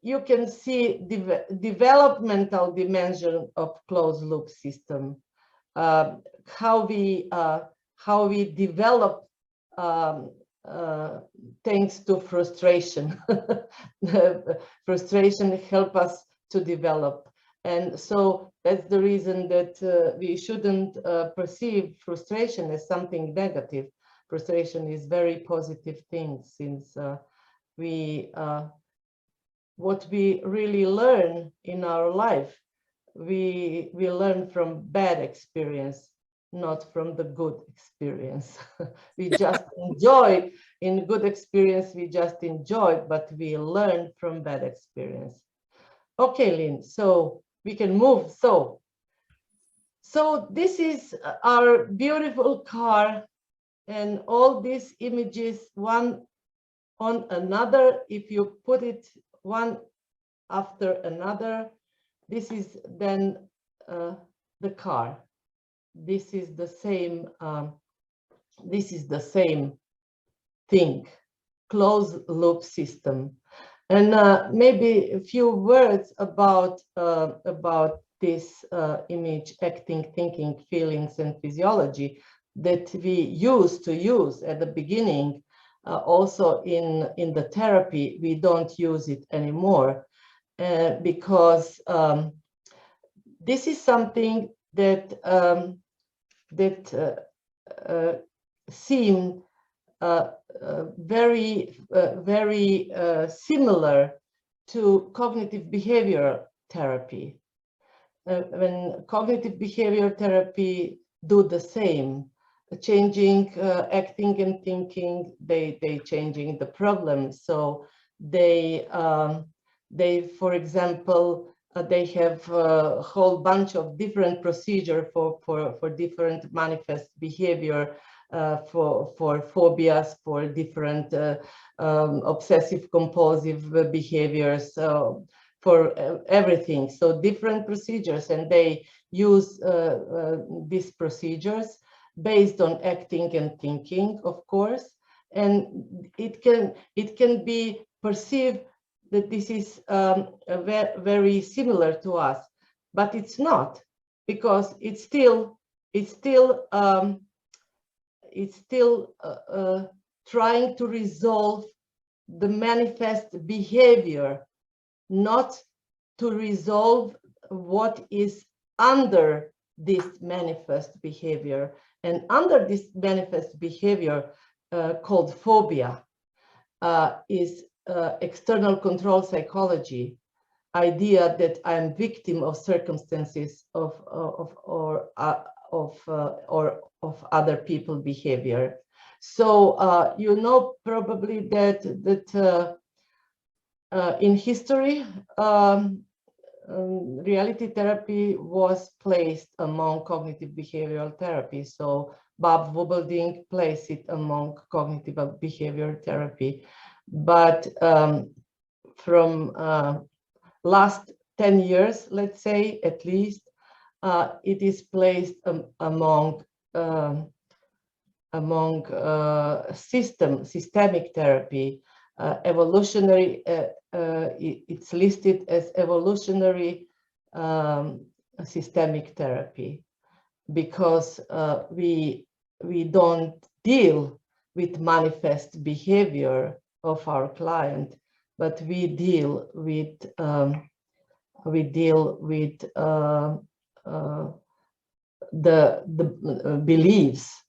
you can see the developmental dimension of closed loop system, how we develop thanks to frustration. Frustration help us to develop. And so that's the reason that we shouldn't perceive frustration as something negative. Frustration is very positive thing, since what we really learn in our life, we learn from bad experience, not from the good experience. We just enjoy in good experience, we just enjoy, but we learn from bad experience. Okay, Lynn, so we can move. So this is our beautiful car, and all these images one on another, if you put it one after another, this is then the car. This is the same thing, closed loop system. And maybe a few words about this image, acting, thinking, feelings, and physiology that we used to use at the beginning. Also in the therapy, we don't use it anymore because this is something that seem very similar to cognitive behavioral therapy. When cognitive behavior therapy do the same, changing acting and thinking, they changing the problem. So they for example, they have a whole bunch of different procedure for different manifest behavior, for phobias, for different obsessive compulsive behaviors, for everything. So different procedures, and they use these procedures based on acting and thinking, of course, and it can be perceived that this is very similar to us, but it's not, because it's still trying to resolve the manifest behavior, not to resolve what is under this manifest behavior. And under this manifest behavior called phobia is external control psychology, idea that I'm victim of circumstances of other people behavior. So you know probably that in history, reality therapy was placed among cognitive behavioral therapy. So Bob Wobelding placed it among cognitive behavioral therapy. But from last 10 years, let's say, at least, it is placed among systemic therapy, evolutionary. It's listed as evolutionary systemic therapy, because we don't deal with manifest behavior of our client, but we deal with the beliefs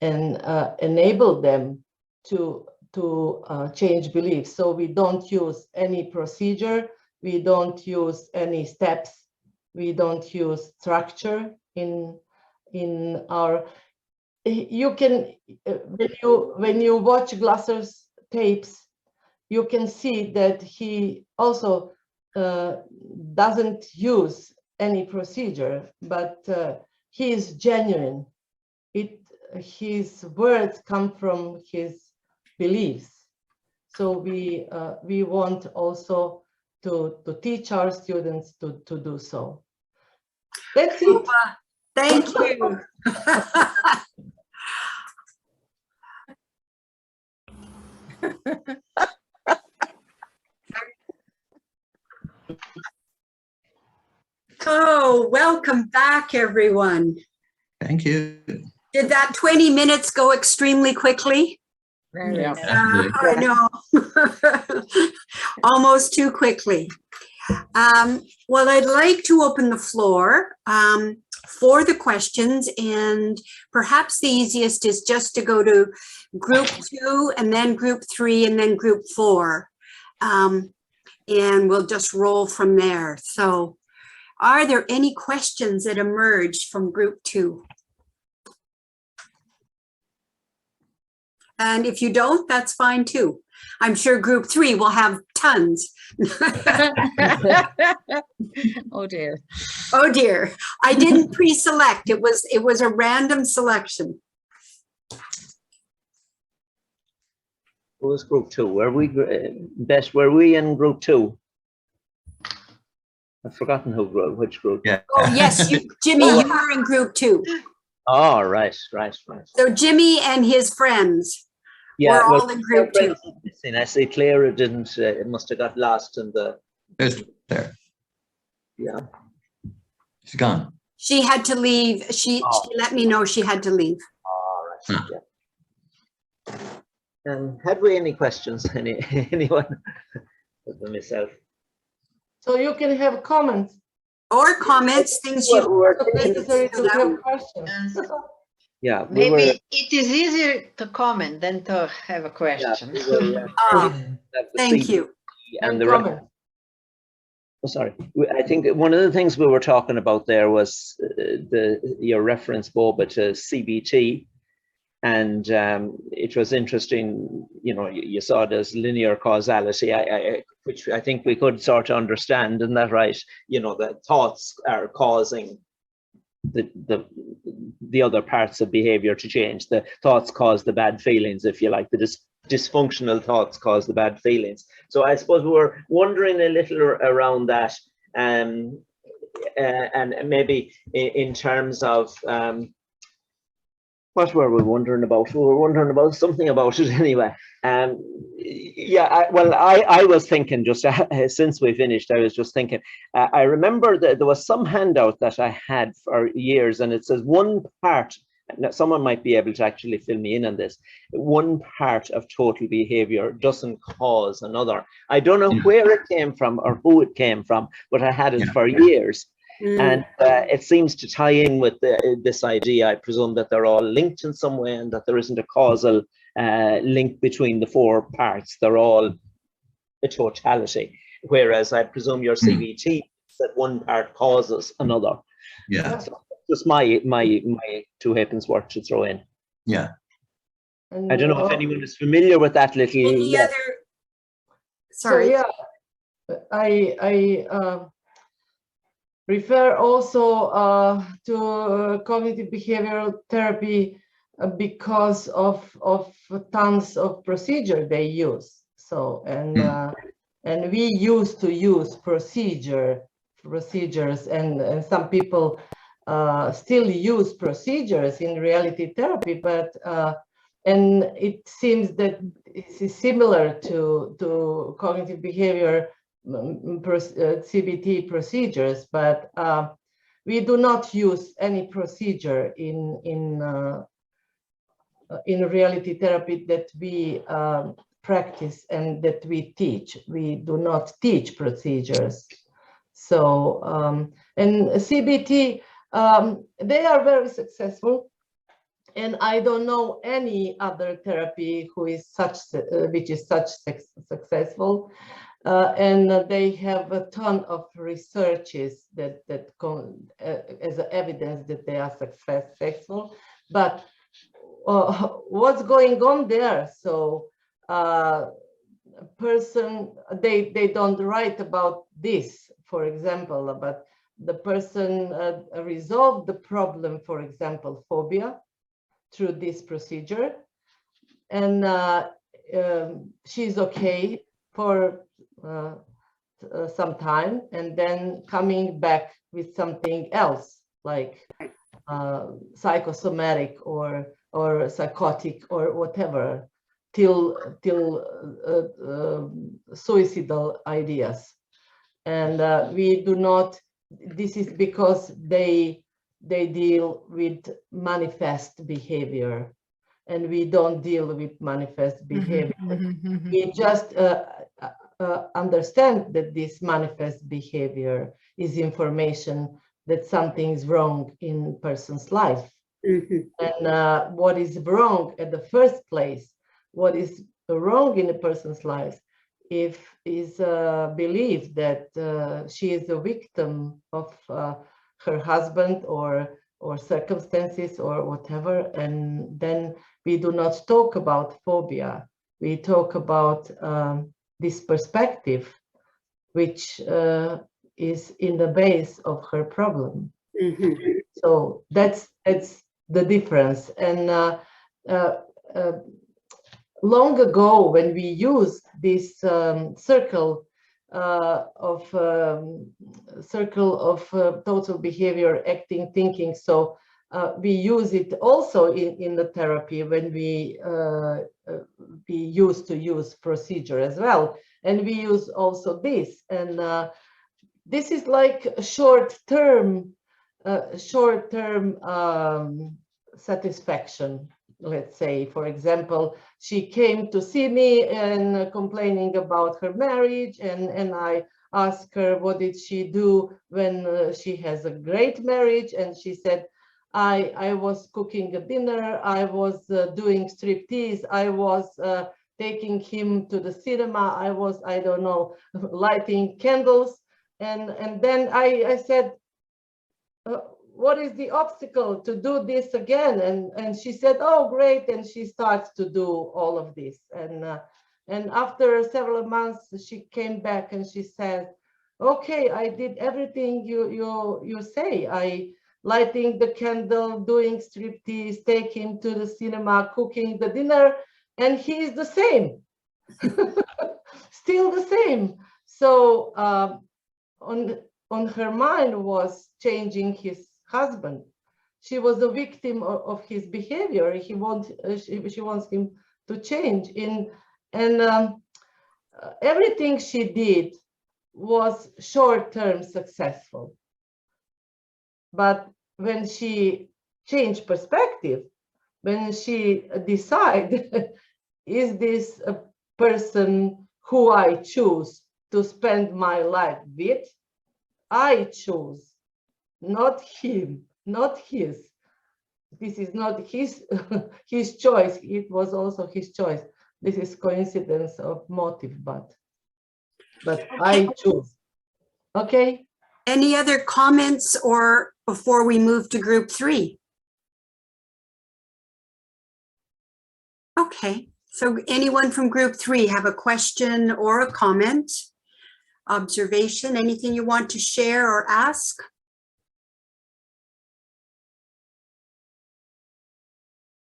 and enable them to change beliefs. So we don't use any procedure, we don't use any steps, we don't use structure in our. You can when you watch Glasser's tapes, you can see that he also doesn't use any procedure, but he is genuine. His words come from his beliefs. So we want also to teach our students to do so. That's it. Thank you. Oh, welcome back, everyone. Thank you. Did that 20 minutes go extremely quickly? Yeah. I know. Almost too quickly. Well, I'd like to open the floor for the questions, and perhaps the easiest is just to go to group 2 and then group 3 and then group 4. And we'll just roll from there. So are there any questions that emerged from group 2? And if you don't, that's fine too. I'm sure group 3 will have tons. Oh dear. Oh dear. I didn't pre-select. It was a random selection. Who was group 2? Were we best? Were we in group 2? I've forgotten which group. Yeah. Oh yes, Jimmy, you were in group 2. Oh, right. So Jimmy and his friends were all in group 2. I see Clara didn't. It must have got lost in the. There's there. Yeah. She's gone. She had to leave. She let me know she had to leave. All right. Yeah. Had we any questions? Anyone? Other than myself. So you can have comments. Or comments, things you necessary to have questions. Yeah. Maybe it is easier to comment than to have a question. Thank you. And the oh, sorry. I think one of the things we were talking about there was your reference, Boba, to CBT. And it was interesting, you know, you saw it as linear causality, which I think we could sort of understand, isn't that right? You know, that thoughts are causing the other parts of behavior to change. The thoughts cause the bad feelings, if you like. The dysfunctional thoughts cause the bad feelings. So I suppose we were wondering a little around that, and maybe in terms of what were we wondering about? We were wondering about something about it anyway. Yeah, I was thinking, just since we finished, I was just thinking, I remember that there was some handout that I had for years, and it says one part, now someone might be able to actually fill me in on this, one part of total behavior doesn't cause another. I don't know where it came from or who it came from, but I had it for years. And it seems to tie in with this idea, I presume, that they're all linked in some way and that there isn't a causal link between the 4 parts. They're all a totality. Whereas I presume your CBT that one part causes another. Yeah. So just my 2 halfpence worth to throw in. Yeah. I don't know if anyone is familiar with that little. Any other? Sorry. So, yeah, I refer also to cognitive behavioral therapy because of tons of procedure they use. So and we used to use procedures, and some people still use procedures in reality therapy, but and it seems that it's similar to cognitive behavior CBT procedures, but we do not use any procedure in reality therapy that we practice and that we teach. We do not teach procedures. So and CBT, they are very successful, and I don't know any other therapy who is which is such successful. And they have a ton of researches that as evidence that they are successful. But what's going on there? So person, they don't write about this, for example, but the person resolved the problem, for example, phobia, through this procedure, and she's okay for some time, and then coming back with something else, like psychosomatic or psychotic or whatever, till suicidal ideas. And we do not, this is because they deal with manifest behavior, and we don't deal with manifest behavior. We just understand that this manifest behavior is information that something is wrong in person's life. And what is wrong at the first place, what is wrong in a person's life, if is belief that she is a victim of her husband or circumstances or whatever, and then we do not talk about phobia. We talk about this perspective, which is in the base of her problem. So that's the difference. And long ago, when we used this circle of total behavior, acting, thinking, so we use it also in the therapy when we used to use procedure as well, and we use also this, and this is like short-term satisfaction. Let's say, for example, she came to see me and complaining about her marriage, and I asked her what did she do when she has a great marriage, and she said, I was cooking a dinner, I was doing striptease, I was taking him to the cinema, I was, I don't know, lighting candles, and then I said, what is the obstacle to do this again? And she said, oh, great. And she starts to do all of this. And after several months, she came back and she said, okay, I did everything you say. I lighting the candle, doing striptease, taking him to the cinema, cooking the dinner, and he is the same, still the same. So on her mind was changing his husband. She was a victim of his behavior. She wants him to change. And everything she did was short-term successful. But when she changed perspective, when she decided, is this a person who I choose to spend my life with? I choose, not him, not his. This is not his his choice. It was also his choice. This is coincidence of motive, but Okay. I choose. Okay. Any other comments or before we move to group 3? Okay, so anyone from group 3 have a question or a comment, observation, anything you want to share or ask?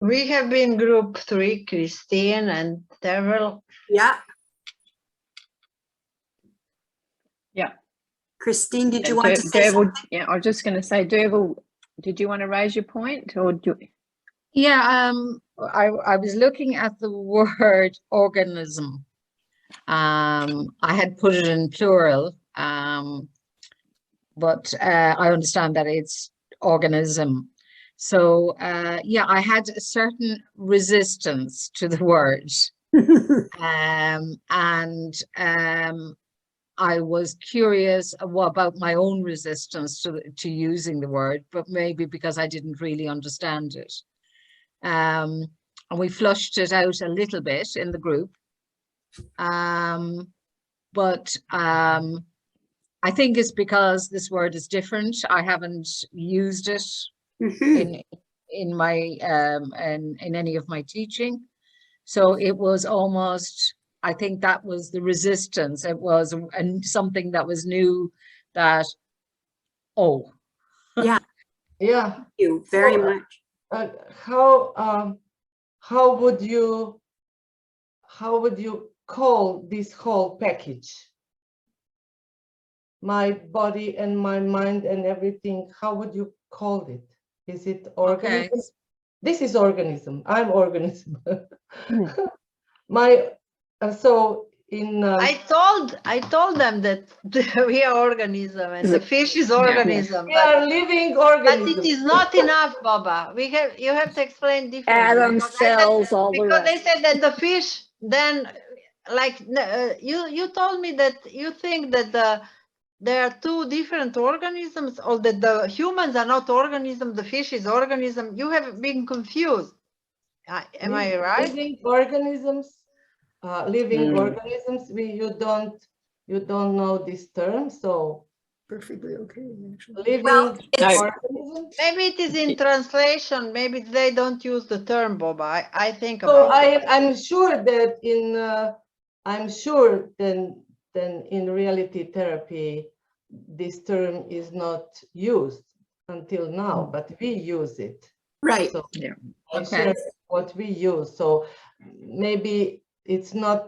We have been group 3, Christine and Terrell. Yeah. Yeah. Christine, did you want to say Derval, something? yeah, I was just going to say, Derval, did you want to raise your point, or do? Yeah, I was looking at the word organism. I had put it in plural, but I understand that it's organism. So yeah, I had a certain resistance to the word, and I was curious about my own resistance to using the word, but maybe because I didn't really understand it. And we flushed it out a little bit in the group. But I think it's because this word is different. I haven't used it in my in any of my teaching. So it was almost I think that was the resistance. It was something that was new that, oh. Yeah. Yeah. Thank you very much. How would you call this whole package? My body and my mind and everything, how would you call it? Is it organism? Okay. This is organism. I'm organism. So in I told them that we are organism and the fish is organism. we are living organism. But it is not enough, Baba. You have to explain differently. Atoms, cells, all the Because they rest. said that the fish, then like you told me that you think that there are two different organisms, or that the humans are not organism, the fish is organism. You have been confused. Am I right? Living organisms. Living organisms. You don't know this term, so Perfectly okay, actually. living Well, it's- organisms. Maybe it is in translation. Maybe they don't use the term, Boba. I think So about it. I'm sure that in reality therapy, this term is not used until now, but we use it. Right. So Yeah. I Okay. share what we use. So maybe it's not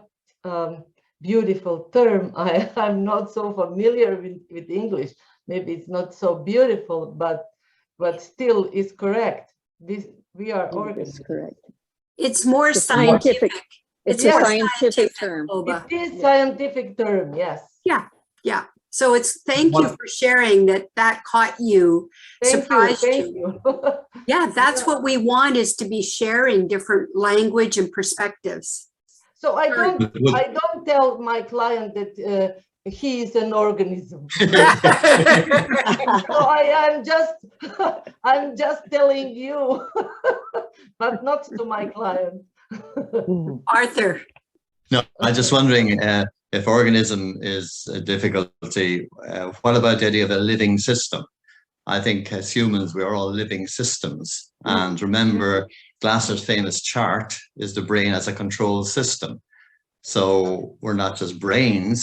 beautiful term. I'm not so familiar with English. Maybe it's not so beautiful, but still is correct. We are That's organisms. correct. It's more It's a scientific. It's Yes. a scientific term. Boba. It is scientific term, yes. Yeah. So it's thank you for sharing that caught you, surprised Thank you. you. Yeah, that's Yeah. what we want, is to be sharing different language and perspectives. So I don't tell my client that he is an organism. So I'm just telling you, but not to my client. Arthur. No, I'm just wondering if organism is a difficulty, what about the idea of a living system? I think as humans, we are all living systems. And remember, Glasser's famous chart is the brain as a control system. So we're not just brains,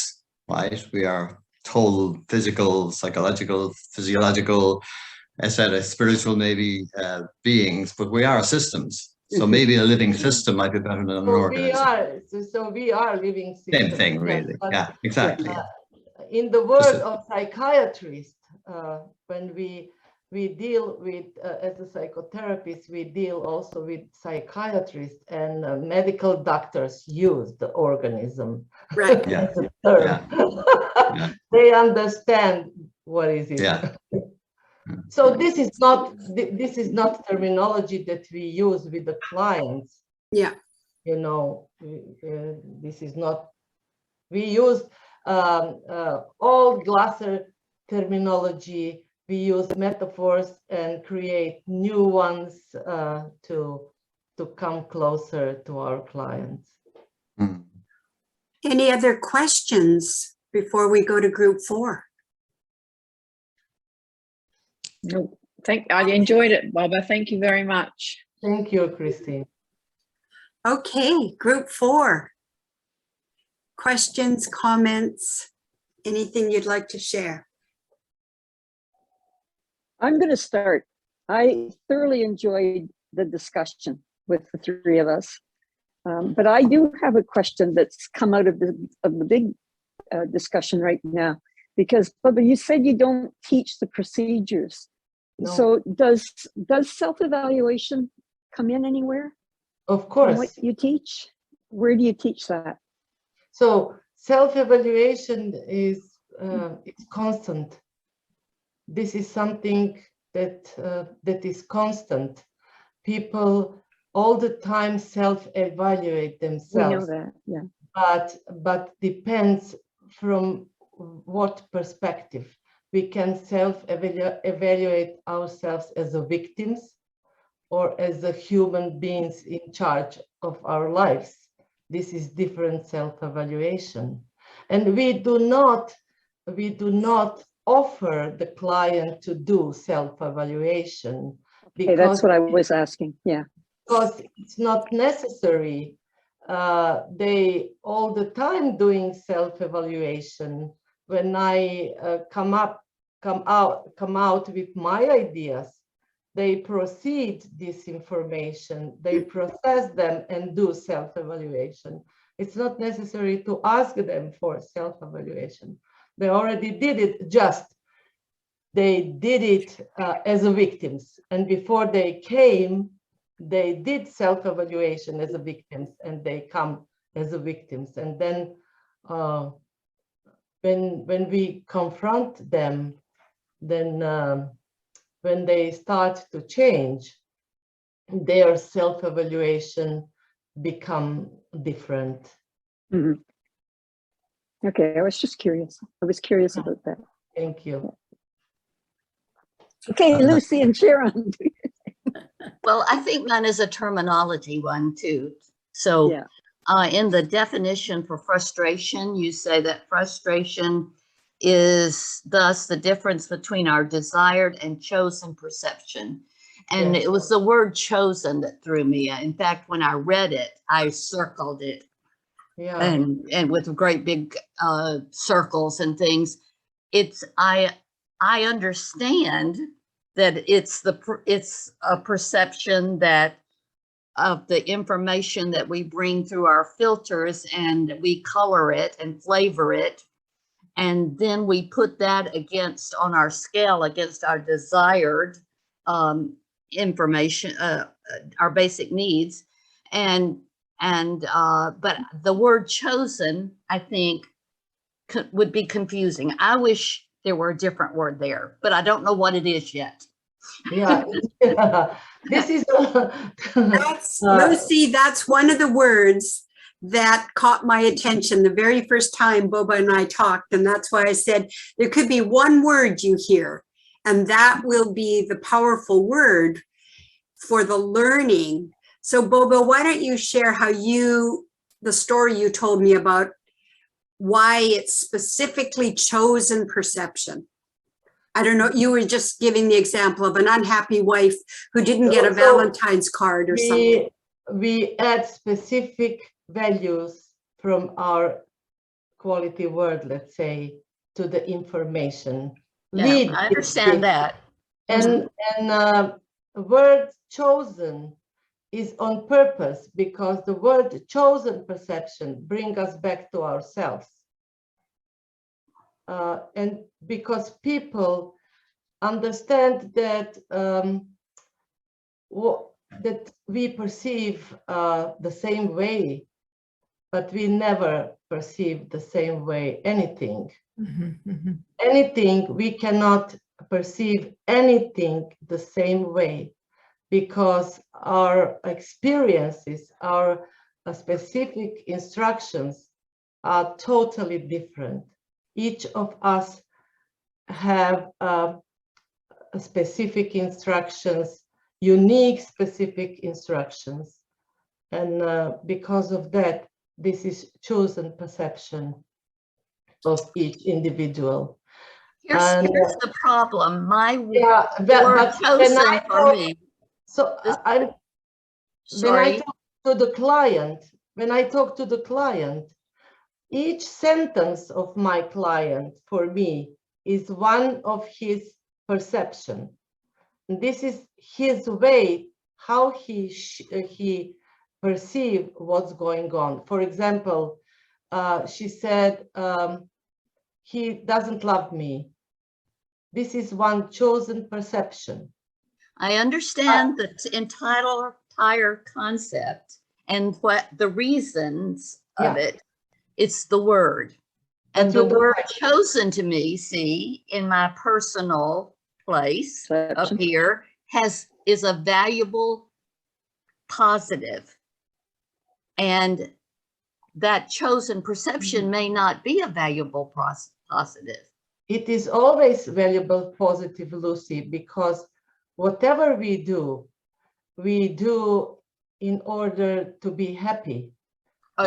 right? We are total physical, psychological, physiological, etc., spiritual maybe beings, but we are systems. So maybe a living system might be better than an organism. So we are living systems. Same thing, really. But, yeah, exactly. In the word of psychiatrist, when we deal with, as a psychotherapist, we deal also with psychiatrists, and medical doctors use the organism. Right. Yeah. as a term. Yeah. They understand what is it. Yeah. So this is not terminology that we use with the clients. Yeah. You know, this is not. We use old Glasser terminology. We use metaphors and create new ones to come closer to our clients. Any other questions before we go to group 4? No, I enjoyed it, Baba. Thank you very much. Thank you, Christine. Okay, group 4. Questions, comments, anything you'd like to share? I'm going to start. I thoroughly enjoyed the discussion with the three of us. But I do have a question that's come out of the big discussion right now, because Bubba, you said you don't teach the procedures. No. So does self-evaluation come in anywhere? Of course. From what you teach? Where do you teach that? So self-evaluation is it's constant. This is something that is constant. People all the time self-evaluate themselves. We know that, yeah. But depends from what perspective. We can self-evaluate ourselves as a victims or as a human beings in charge of our lives. This is different self-evaluation. And we do not offer the client to do self-evaluation. Okay, that's what I was asking, yeah. Because it's not necessary. they all the time doing self-evaluation. When I come out with my ideas, they proceed this information, they process them and do self-evaluation. It's not necessary to ask them for self-evaluation. They already did it, just they did it as a victims. And before they came, they did self-evaluation as a victims, and they come as a victims. And then when we confront them, then when they start to change, their self-evaluation become different. Mhm. Okay, I was just curious. I was curious about that. Thank you. Okay, Lucy and Sharon. Well, I think mine is a terminology one too. So Yeah. In the definition for frustration, you say that frustration is thus the difference between our desired and chosen perception. And Yes. it was the word chosen that threw me. In fact, when I read it, I circled it. Yeah. And with great big circles and things. It's I understand that it's a perception that of the information that we bring through our filters, and we color it and flavor it, and then we put that against on our scale against our desired information, our basic needs, but the word chosen, I think, would be confusing. I wish there were a different word there, but I don't know what it is yet. Yeah. This is Lucy, that's one of the words that caught my attention the very first time Boba and I talked. And that's why I said there could be one word you hear, and that will be the powerful word for the learning. So Boba, why don't you share the story you told me about why it's specifically chosen perception? I don't know, you were just giving the example of an unhappy wife who didn't get a Valentine's card or something. We add specific values from our quality word, let's say, to the information. Yeah, I understand that. And word chosen is on purpose, because the word chosen perception bring us back to ourselves. And because people understand that that we perceive the same way, but we never perceive the same way anything. Anything, we cannot perceive anything the same way, because our experiences, our specific instructions are totally different. Each of us have specific instructions, unique specific instructions. And because of that, this is chosen perception of each individual. Here's the problem. But chosen for me. So when I talk to the client, each sentence of my client for me is one of his perception. And this is his way, how he perceive what's going on. For example, she said, he doesn't love me. This is one chosen perception. I understand the entire concept and what the reasons of it. It's the word. And the word chosen to me, see, in my personal place up here is a valuable positive. And that chosen perception may not be a valuable positive. It is always valuable positive, Lucy, because whatever we do in order to be happy.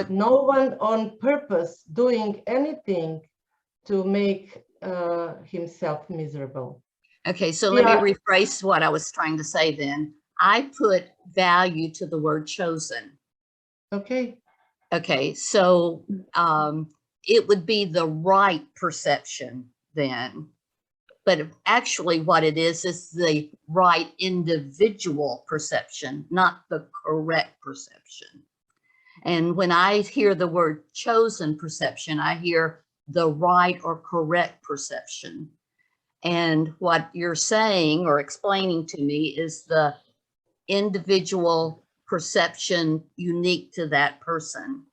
No one on purpose doing anything to make himself miserable. Okay, so let me rephrase what I was trying to say then. I put value to the word chosen. Okay. Okay, so it would be the right perception then. But actually what it is the right individual perception, not the correct perception. And when I hear the word chosen perception, I hear the right or correct perception. And what you're saying or explaining to me is the individual perception unique to that person,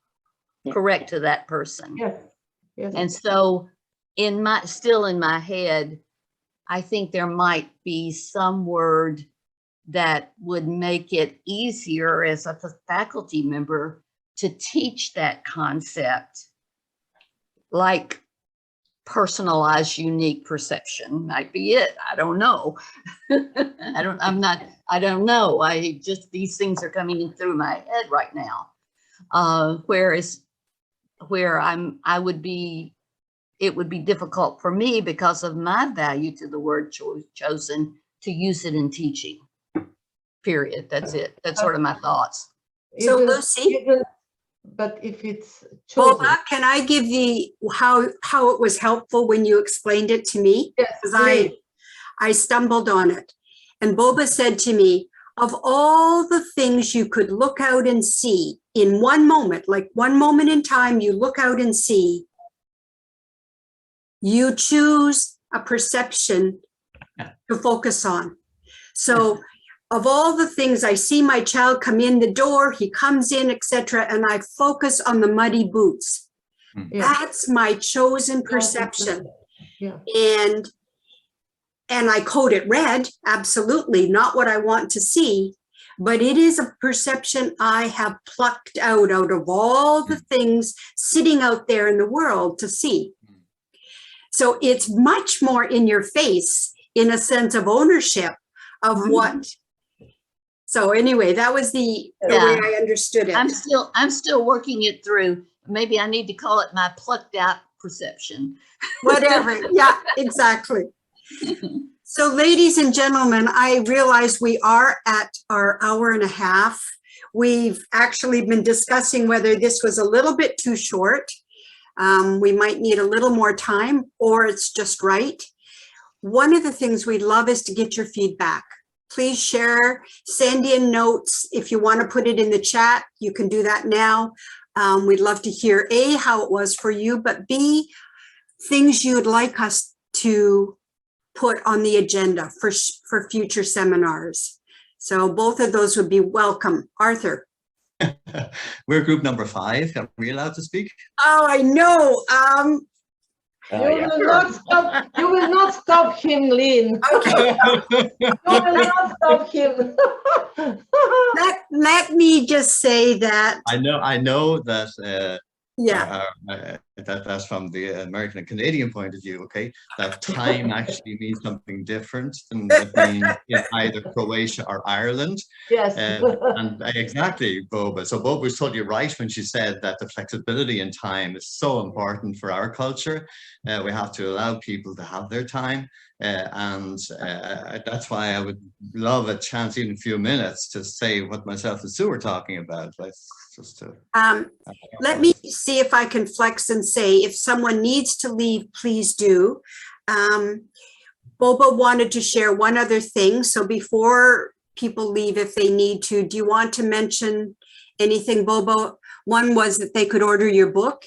correct to that person. Yes. Yes. And so still in my head, I think there might be some word that would make it easier as a faculty member to teach that concept, like personalized unique perception might be it. I don't know. I don't know. These things are coming in through my head right now. It would be difficult for me because of my value to the word chosen to use it in teaching, period. That's it. That's sort of my thoughts. So Lucy, but if it's chosen. Boba, can I give how it was helpful when you explained it to me? Yes, because I stumbled on it. And Boba said to me, of all the things you could look out and see in one moment, like one moment in time, you look out and see, you choose a perception to focus on. So of all the things, I see my child come in the door, he comes in, etc., and I focus on the muddy boots. Yeah. That's my chosen perception. Yeah. And I code it red, absolutely, not what I want to see, but it is a perception I have plucked out of all the things sitting out there in the world to see. So it's much more in your face in a sense of ownership of what. So anyway, that was the way I understood it. I'm still working it through. Maybe I need to call it my plucked out perception. Whatever. Yeah, exactly. So ladies and gentlemen, I realize we are at our hour and a half. We've actually been discussing whether this was a little bit too short. We might need a little more time, or it's just right. One of the things we'd love is to get your feedback. Please share, send in notes. If you want to put it in the chat, you can do that now. We'd love to hear A, how it was for you, but B, things you'd like us to put on the agenda for future seminars. So both of those would be welcome. Arthur. We're group number 5. Are we allowed to speak? Oh, I know. You will not stop him, Lynn. Okay. You will not stop him. Let me just say that. I know that. That's from the American and Canadian point of view, okay, that time actually means something different than it means in either Croatia or Ireland. Yes. And exactly, Boba. So Boba was totally right when she said that the flexibility in time is so important for our culture. We have to allow people to have their time. And that's why I would love a chance, even a few minutes, to say what myself and Sue were talking about. Just to, let me see if I can flex and say, if someone needs to leave, please do. Boba wanted to share one other thing. So before people leave, if they need to, do you want to mention anything, Boba? One was that they could order your book.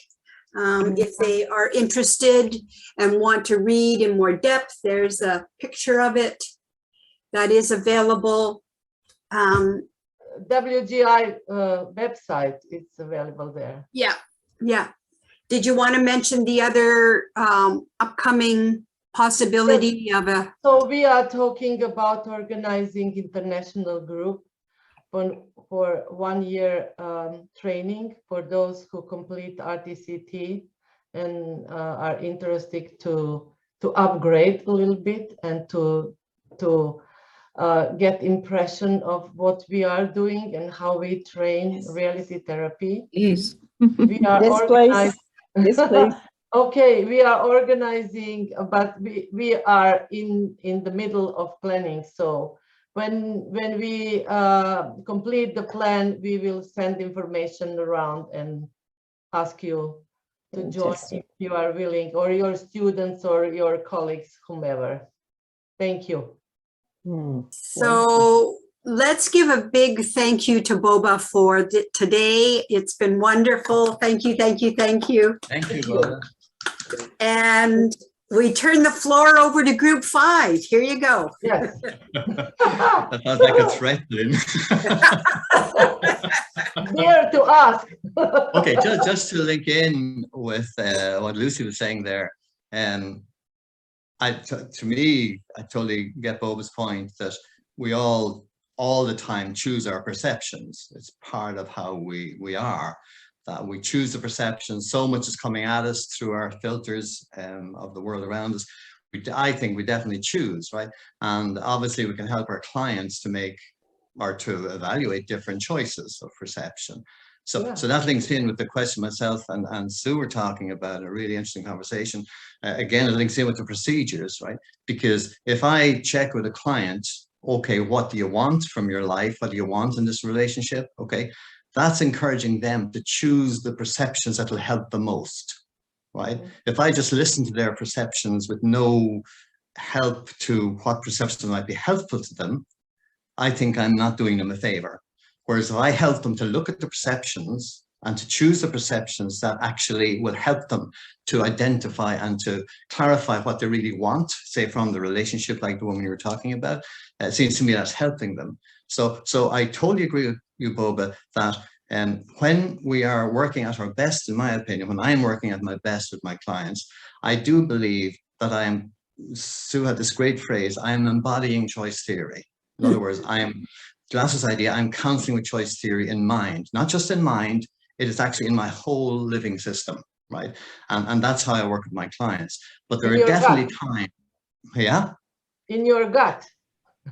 If they are interested and want to read in more depth, there's a picture of it that is available. WGI website, it's available there. Yeah. Did you want to mention the other upcoming possibility of a? So we are talking about organizing international group for 1 year training for those who complete RTCT and are interested to upgrade a little bit and to get impression of what we are doing and how we train reality therapy. Yes. We are Yes, please. Yes, please. Okay, we are organizing, but we are in the middle of planning. So when we complete the plan, we will send information around, and ask you to join Fantastic. if you are willing, or your students or your colleagues, whomever. Thank you. So let's give a big thank you to Boba for today. It's been wonderful. Thank you, thank you, thank you. Thank you, Boba. And we turn the floor over to group 5. Here you go. Yes. That sounds like a threat, Lynn. Dare to ask. Okay, just to link in with what Lucy was saying there, to me, I totally get Boba's point that we all the time choose our perceptions. It's part of how we are, that we choose the perceptions. So much is coming at us through our filters of the world around us. I think we definitely choose, right? And obviously we can help our clients to make or to evaluate different choices of perception. So that links in with the question myself and Sue were talking about, a really interesting conversation. Again, it links in with the procedures, right? Because if I check with a client, okay, what do you want from your life? What do you want in this relationship? Okay, that's encouraging them to choose the perceptions that will help the most, right? If I just listen to their perceptions with no help to what perception might be helpful to them, I think I'm not doing them a favor. Whereas if I help them to look at the perceptions and to choose the perceptions that actually will help them to identify and to clarify what they really want, say from the relationship like the woman you were talking about, it seems to me that's helping them. So I totally agree with you, Boba, that when we are working at our best, in my opinion, when I'm working at my best with my clients, I do believe that Sue had this great phrase, I am embodying choice theory. In other words, Glass's idea, I'm counseling with choice theory in mind, not just in mind, it is actually in my whole living system, right? And that's how I work with my clients. But there are definitely times, yeah? In your gut.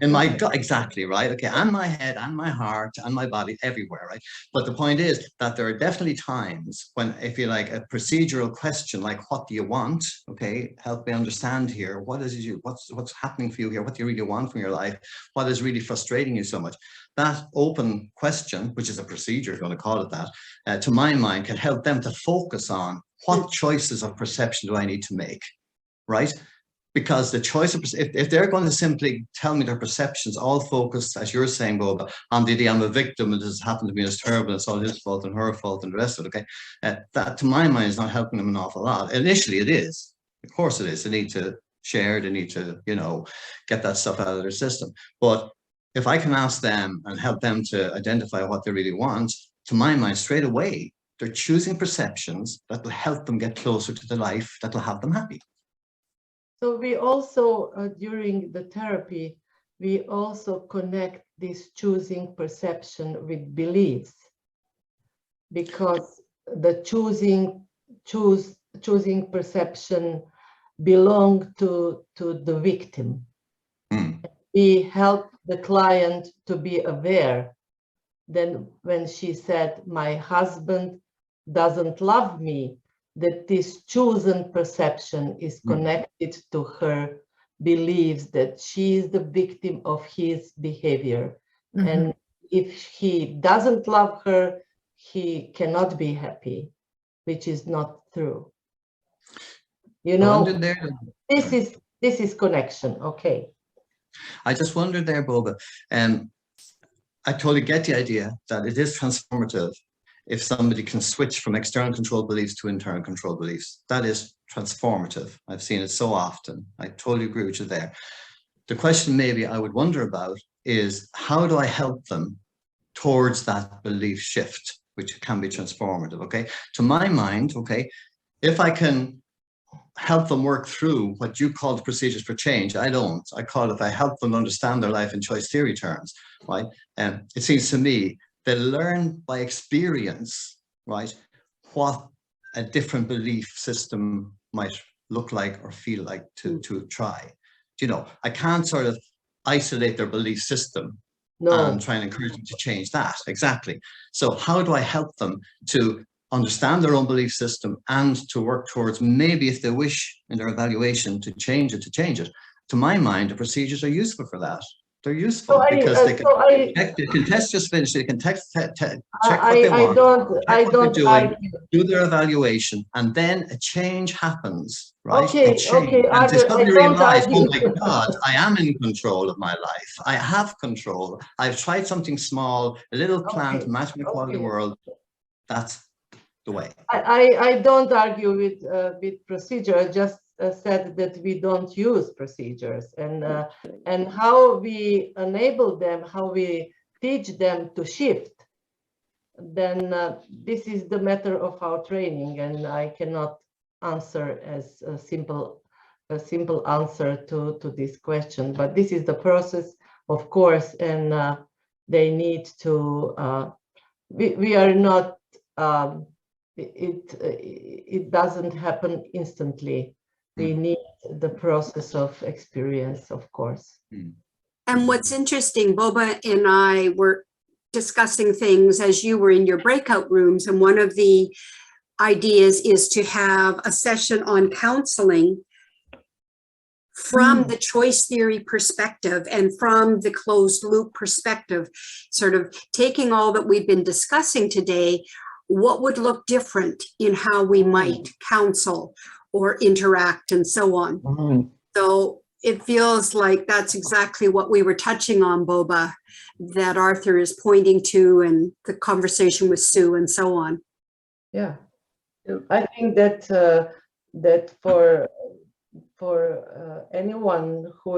In my gut, exactly, right? Okay, and my head and my heart and my body, everywhere, right? But the point is that there are definitely times when, if you like, a procedural question like, what do you want? Okay, help me understand here. What's happening for you here? What do you really want from your life? What is really frustrating you so much? That open question, which is a procedure, if you want to call it that, to my mind, can help them to focus on what choices of perception do I need to make, right? Because the choice of, if they're going to simply tell me their perceptions, all focused, as you're saying, Boba, on the idea I'm a victim and this happened to me, it's terrible, it's all his fault and her fault and the rest of it, okay? That, to my mind, is not helping them an awful lot. Initially, it is. Of course it is. They need to share, they need to, get that stuff out of their system. But if I can ask them and help them to identify what they really want, to my mind, straight away, they're choosing perceptions that will help them get closer to the life that will have them happy. So we also, during the therapy, we also connect this choosing perception with beliefs, because the choosing perception belong to the victim. We help the client to be aware. Then when she said, my husband doesn't love me, that this chosen perception is connected to her beliefs that she is the victim of his behavior. And if he doesn't love her, he cannot be happy, which is not true. This is connection, okay. I just wondered there, Boba, I totally get the idea that it is transformative if somebody can switch from external control beliefs to internal control beliefs. That is transformative. I've seen it so often. I totally agree with you there. The question maybe I would wonder about is, how do I help them towards that belief shift, which can be transformative, okay? To my mind, okay, if I can help them work through what you call the procedures for change, I don't. I call it, if I help them understand their life in choice theory terms, right? It seems to me they learn by experience, right, what a different belief system might look like or feel like to try. I can't sort of isolate their belief system and try and encourage them to change that. Exactly. So how do I help them to understand their own belief system and to work towards, maybe if they wish in their evaluation to change it? To my mind, the procedures are useful for that. They're useful because they can test your Spanish, they can check what they want, check what they're doing, do their evaluation, and then a change happens, right? Okay, and they suddenly realize, oh my God, I am in control of my life. I have control. I've tried something small, a little plant, match my quality world. That's the way. I don't argue with procedure. I just said that we don't use procedures, and how we enable them, how we teach them to shift, then this is the matter of our training, and I cannot answer as a simple answer to this question. But this is the process, of course, and they need to. We are not. It doesn't happen instantly. We need the process of experience, of course. And what's interesting, Boba and I were discussing things as you were in your breakout rooms, and one of the ideas is to have a session on counseling from the choice theory perspective and from the closed loop perspective, sort of taking all that we've been discussing today, what would look different in how we might counsel or interact and so on. So it feels like that's exactly what we were touching on, Boba, that Arthur is pointing to, and the conversation with Sue and so on. Yeah, I think that that for anyone who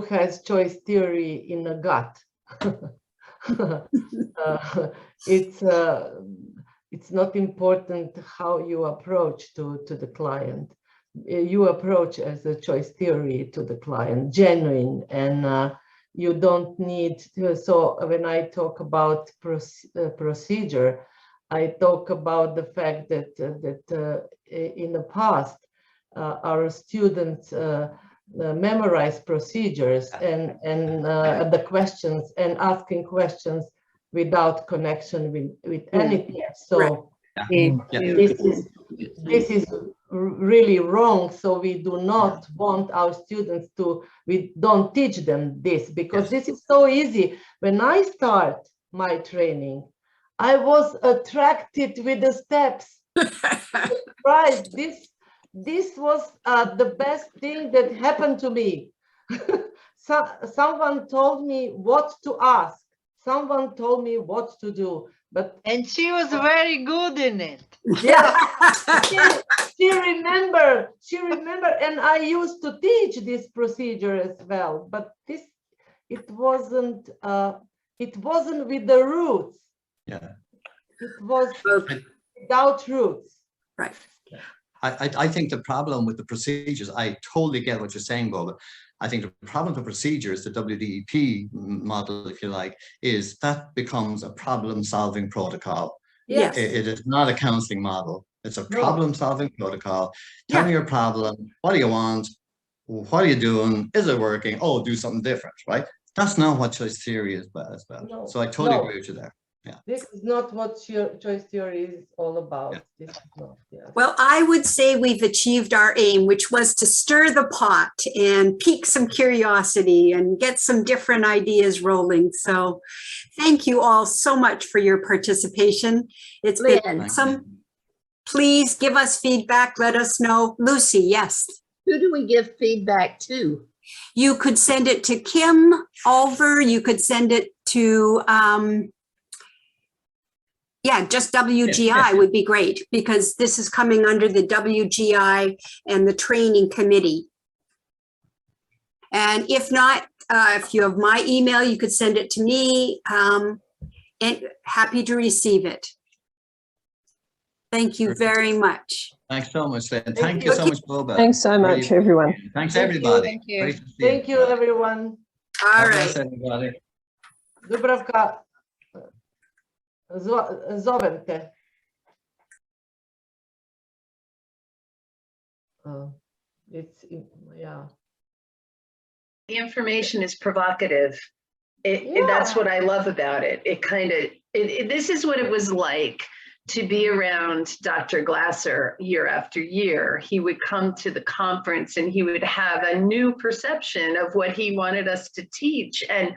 has choice theory in the gut, it's not important how you approach to the client. You approach as a choice theory to the client, genuine, and you don't need to. So when I talk about procedure, I talk about the fact that in the past our students memorize procedures and the questions and asking questions without connection with anything. So this is really wrong. So we do not want our students to, we don't teach them this, because this is so easy. When I start my training, I was attracted with the steps. Right, this was the best thing that happened to me. Someone told me what to ask. Someone told me what to do, and she was very good in it. Yeah, she remembered, and I used to teach this procedure as well. But it wasn't with the roots. Yeah, it was without roots. Right. I think the problem with the procedures, I totally get what you're saying, Boba. I think the problem with procedures, the WDEP model, if you like, is that becomes a problem-solving protocol. Yes. It is not a counseling model. It's a problem-solving protocol. Tell me your problem. What do you want? What are you doing? Is it working? Oh, do something different, right? That's not what choice theory is about. No, so I totally agree with you there. Yeah. This is not what choice theory is all about. This is not, Well, I would say we've achieved our aim, which was to stir the pot and pique some curiosity and get some different ideas rolling. So thank you all so much for your participation. It's been awesome. Please give us feedback. Let us know. Lucy, yes. Who do we give feedback to? You could send it to Kim Olver. You could send it to, just WGI would be great, because this is coming under the WGI and the training committee. And if not, if you have my email, you could send it to me, and happy to receive it. Thank you very much. Thanks so much, Lynn. Thank you so much, Boba. Thanks so much, everyone. Thanks, everybody. Thank you. Thank you, everyone. All right. Everybody. Dubravka, zovem te. The information is provocative. That's what I love about it. It kind of, this is what it was like to be around Dr. Glasser year after year. He would come to the conference and he would have a new perception of what he wanted us to teach. And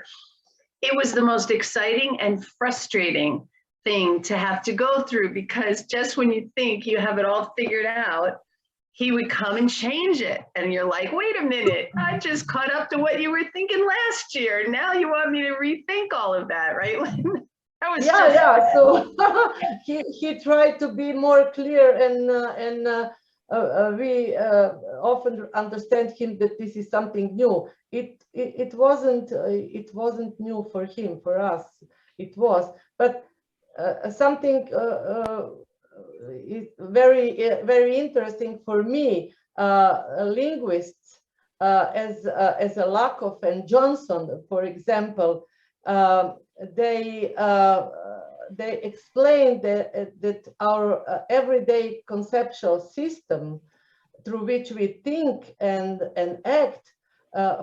it was the most exciting and frustrating thing to have to go through, because just when you think you have it all figured out, he would come and change it. And you're like, wait a minute, I just caught up to what you were thinking last year. Now you want me to rethink all of that, right? That was So he tried to be more clear, and we often understand him that this is something new. It wasn't new for him. For us, it was, but something very interesting for me. Linguists, as a Lakoff and Johnson, for example. They explained that our everyday conceptual system through which we think and act,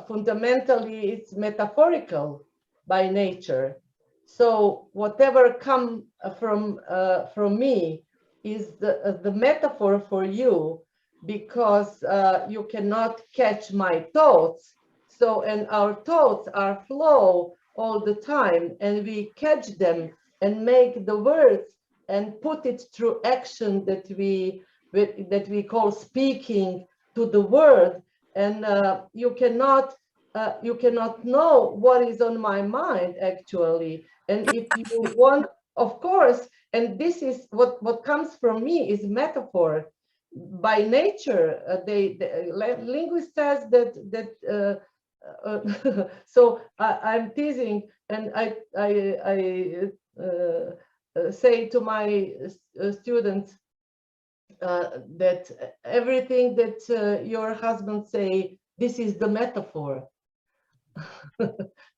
fundamentally it's metaphorical by nature. So whatever comes from me is the metaphor for you, because you cannot catch my thoughts. So, and our thoughts are flow all the time, and we catch them and make the words and put it through action that we call speaking to the word. And you cannot know what is on my mind actually. And if you want, of course, and this is what comes from me is metaphor by nature. The linguist says that so I'm teasing, and I say to my students that everything that your husband say, this is the metaphor.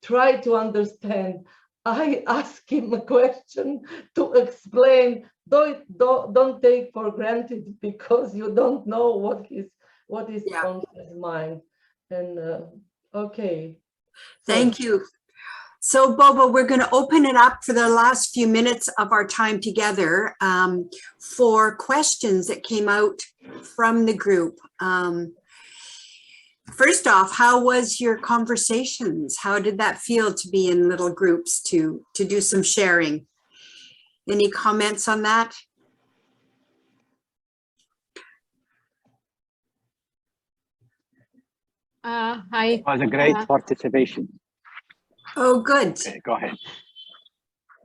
Try to understand. I ask him a question to explain. Don't take for granted, because you don't know what is on his mind. And okay. Thank you. So Bobo, we're going to open it up for the last few minutes of our time together for questions that came out from the group. First off, how was your conversations? How did that feel to be in little groups to do some sharing? Any comments on that? Hi. It was a great participation. Oh, good. Okay, go ahead.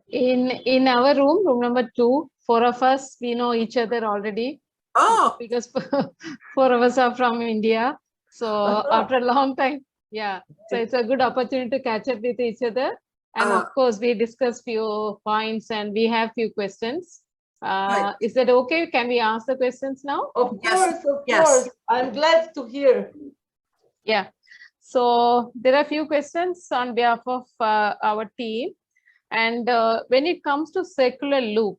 In our room number 2, 4 of us, we know each other already. Oh, because 4 of us are from India. So after a long time, yeah. So it's a good opportunity to catch up with each other. And of course, we discuss few points and we have few questions. Right. Is that okay? Can we ask the questions now? Of course. I'm glad to hear. Yeah. So there are a few questions on behalf of our team. And when it comes to circular loop,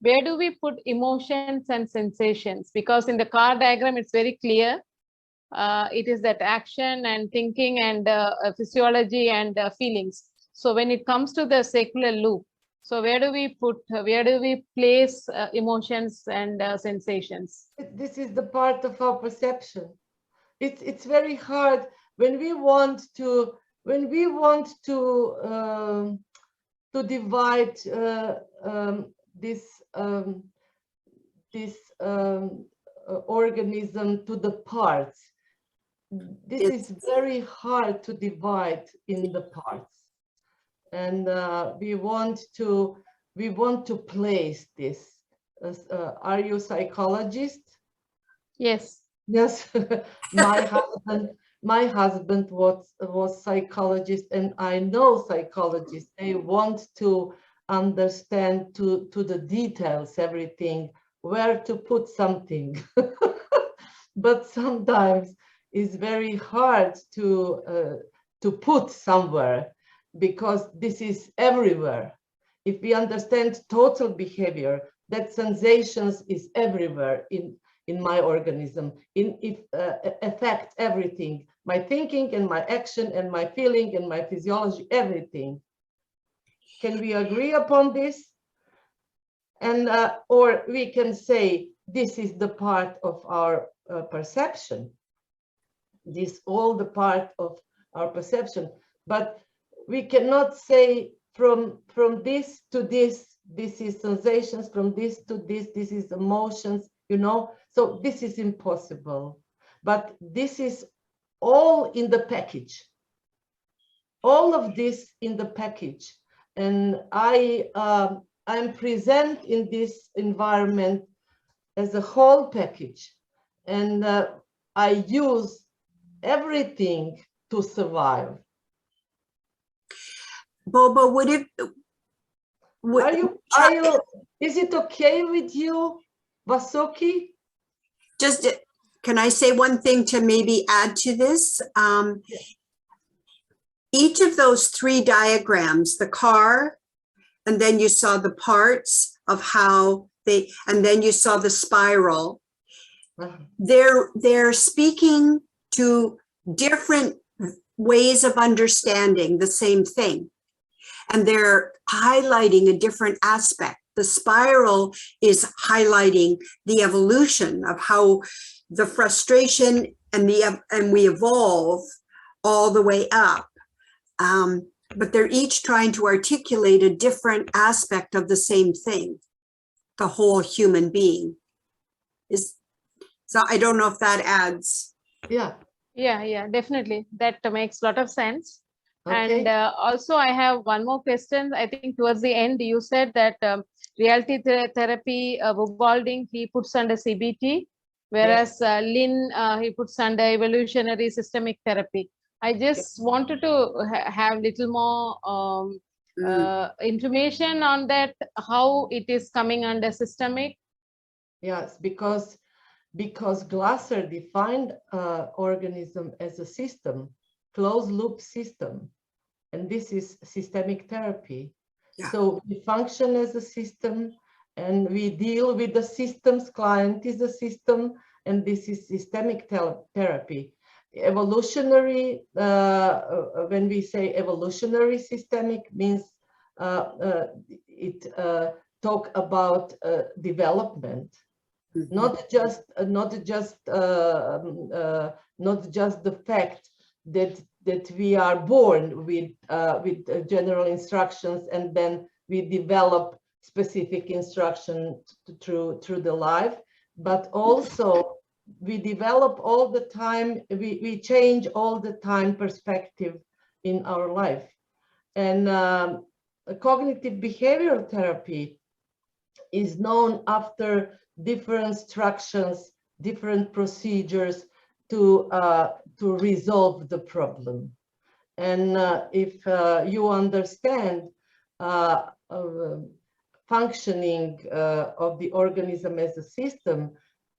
where do we put emotions and sensations? Because in the car diagram, it's very clear. It is that action and thinking and physiology and feelings. So when it comes to the circular loop, so where do we place emotions and sensations? This is the part of our perception. It's very hard when we want to divide this organism to the parts. This is very hard to divide in the parts, and we want to place this. Are you psychologist? Yes. Yes. My husband was psychologist, and I know psychologists. They want to understand to the details everything, where to put something. But sometimes it's very hard to put somewhere, because this is everywhere. If we understand total behavior, that sensations is everywhere in my organism, affect everything, my thinking and my action and my feeling and my physiology, everything. Can we agree upon this? And or we can say this is the part of our perception. This all the part of our perception, but we cannot say from this to this is sensations, from this to this is emotions, you know. So this is impossible, but this is all in the package, all of this in the package. And I'm present in this environment as a whole package, and I use everything to survive. Bobo, would it? Is it okay with you, Vasuki? Just, can I say one thing to maybe add to this? Each of those three diagrams, the car, and then you saw the parts of how they, and then you saw the spiral. They're speaking to different ways of understanding the same thing. And they're highlighting a different aspect. The spiral is highlighting the evolution of how the frustration and we evolve all the way up. But they're each trying to articulate a different aspect of the same thing, the whole human being. So I don't know if that adds. Yeah. Yeah, definitely. That makes a lot of sense. Okay. And also I have one more question. I think towards the end, you said that reality therapy, Walding, he puts under CBT, whereas Lynn, he puts under evolutionary systemic therapy. I just wanted to have little more information on that, how it is coming under systemic. Yes, because Glasser defined organism as a system, closed loop system, and this is systemic therapy. Yeah. So we function as a system, and we deal with the systems. Client is a system, and this is systemic therapy. Evolutionary, when we say evolutionary systemic, means it talk about development. Mm-hmm. Not just the fact that we are born with general instructions, and then we develop specific instruction through the life, but also we develop all the time. We change all the time perspective in our life, and cognitive behavioral therapy is known after different instructions, different procedures to resolve the problem. And if you understand functioning of the organism as a system,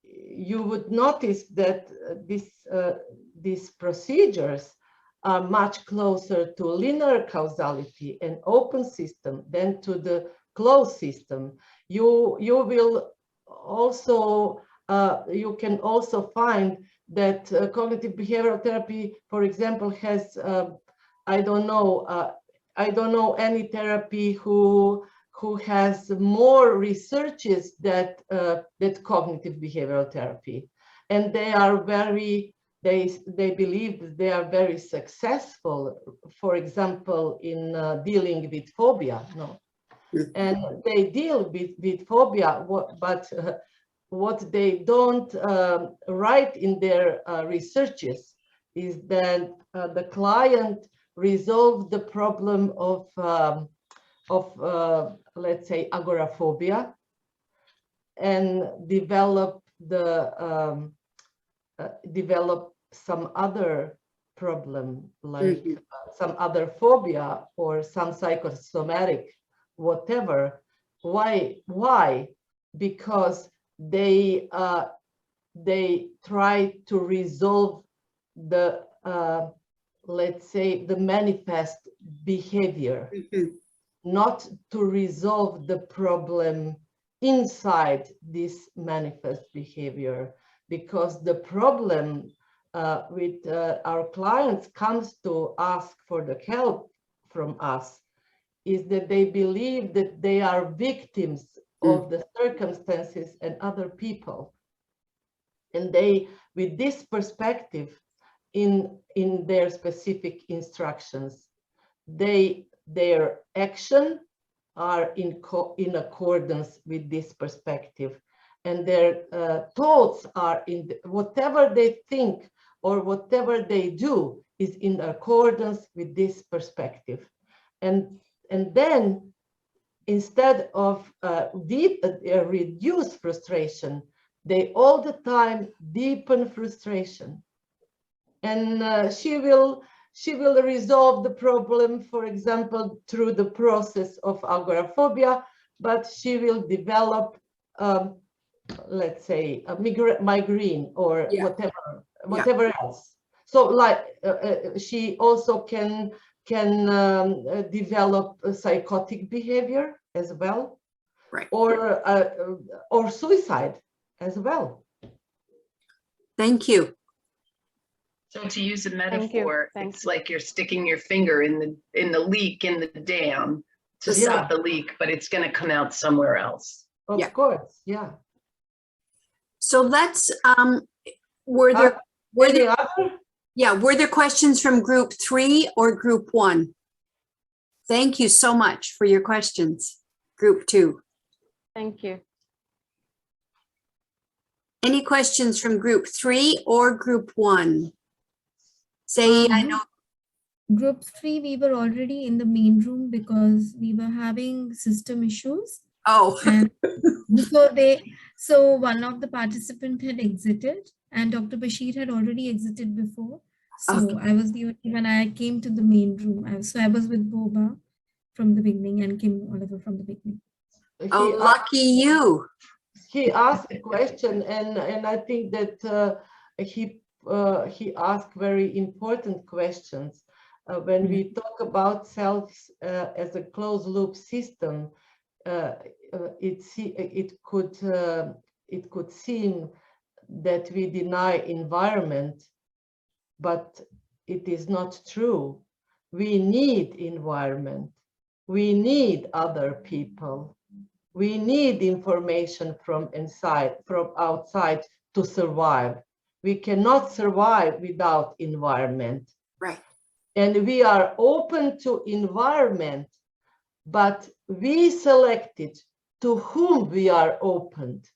you would notice that these procedures are much closer to linear causality and open system than to the closed system. You will also you can also find that cognitive behavioral therapy, for example, has I don't know any therapy who has more researches that cognitive behavioral therapy, and they are very they believe that they are very successful, for example, in dealing with phobia. No. And they deal with phobia, but what they don't write in their researches is that the client resolved the problem of let's say agoraphobia, and develop some other problem, like some other phobia or some psychosomatic whatever. Why? Because they try to resolve the let's say the manifest behavior, not to resolve the problem inside this manifest behavior, because the problem with our clients comes to ask for the help from us is that they believe that they are victims of the circumstances and other people. And they, with this perspective in their specific instructions, their action are in accordance with this perspective, and their thoughts are whatever they think or whatever they do is in accordance with this perspective. And then instead of reduce frustration, they all the time deepen frustration. And she will resolve the problem, for example, through the process of agoraphobia, but she will develop, let's say, a migraine or whatever else. So, like, she also can develop a psychotic behavior as well, right? Or suicide as well. Thank you. So to use a metaphor, it's like you're sticking your finger in the leak in the dam to stop the leak, but it's going to come out somewhere else. Of course, yeah. So let's were there questions from group 3 or group 1? Thank you so much for your questions, group 2. Thank you. Any questions from group 3 or group 1? Say, I know. Group 3, we were already in the main room because we were having system issues. Oh. And so one of the participants had exited, and Dr. Bashir had already exited before. So I was the only when I came to the main room. I was with Boba from the beginning and Kim Oliver from the beginning. Oh, lucky you. He asked a question, and I think that he asked very important questions. When we talk about selves as a closed loop system, it could seem that we deny environment, but it is not true. We need environment. We need other people. We need information from inside, from outside to survive. We cannot survive without environment. Right. And we are open to environment, but we selected to whom we are opened.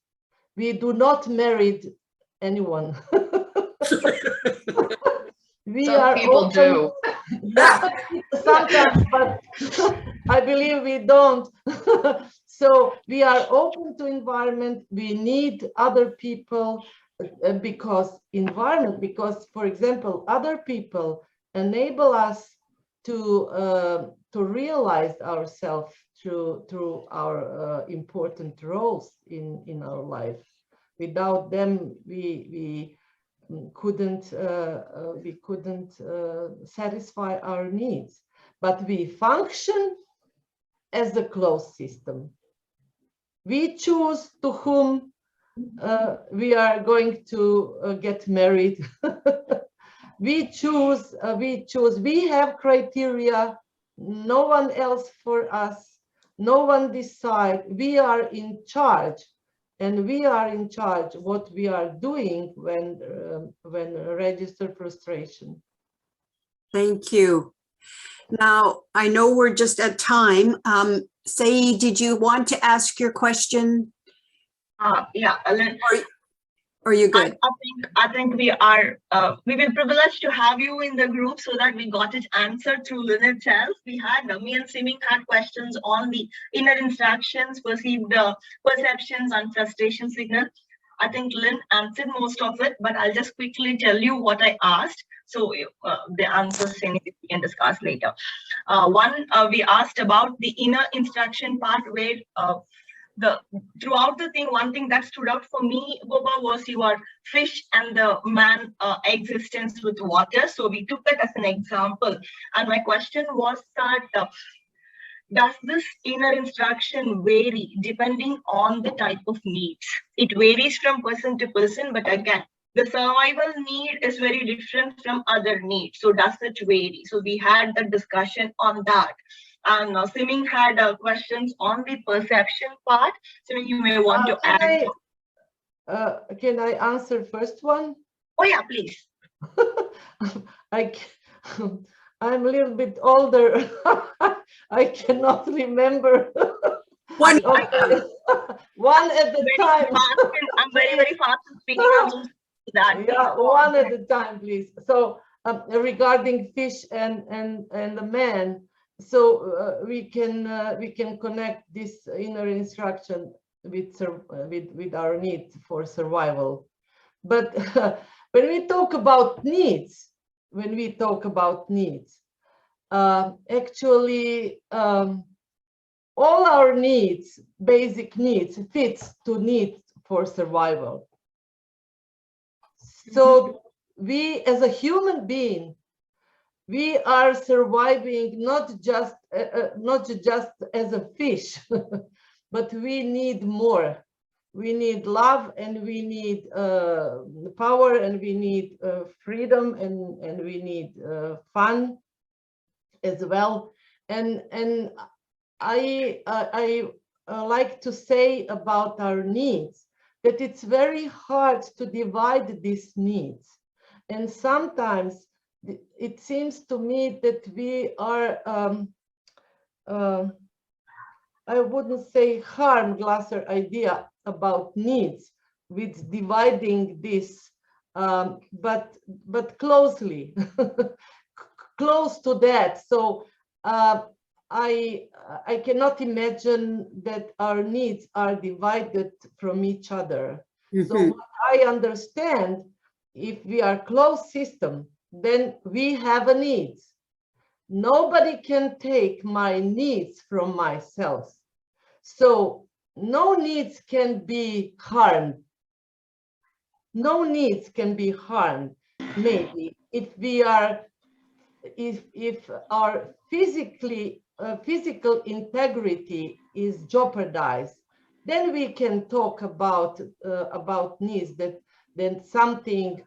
We do not marry anyone. Some people do. Sometimes, but I believe we don't. So we are open to environment. We need other people because for example, other people enable us to realize ourselves through our important roles in our life. Without them, we couldn't satisfy our needs. But we function as a closed system. We choose to whom we are going to get married. We choose, we have criteria, no one else for us, no one decide. We are in charge, and we are in charge what we are doing when register frustration. Thank you. Now, I know we're just at time. Say, did you want to ask your question? Yeah, Or you good? I think we are, we've been privileged to have you in the group so that we got it answered through Lynn itself. We had, me and Siming had questions on the inner instructions, perceived perceptions and frustration signals. I think Lynn answered most of it, but I'll just quickly tell you what I asked. So the answers we can discuss later. One, we asked about the inner instruction part where throughout the thing, one thing that stood out for me, Boba, was your fish and the man existence with water. So we took that as an example. And my question was that, does this inner instruction vary depending on the type of needs? It varies from person to person, but again, the survival need is very different from other needs. So does it vary? So we had the discussion on that. And Siming had questions on the perception part. Siming, you may want to add. Can I answer first one? Oh yeah, please. I'm a little bit older. I cannot remember. One, one at a time. I'm very fast in speaking. That. Yeah, one at a time, please. So regarding fish and the man, so we can connect this inner instruction with our need for survival. But when we talk about needs, actually all our needs, basic needs, fits to needs for survival. So we, as a human being, we are surviving not just as a fish, but we need more. We need love, and we need power, and we need freedom, and we need fun as well. And I like to say about our needs that it's very hard to divide these needs, and sometimes it seems to me that we are I wouldn't say harm Glasser idea about needs with dividing this, but closely close to that. So I cannot imagine that our needs are divided from each other. So what I understand, if we are closed system, then we have a needs. Nobody can take my needs from myself. So no needs can be harmed. No needs can be harmed. Maybe if we are, if our physical integrity is jeopardized, then we can talk about needs, that then something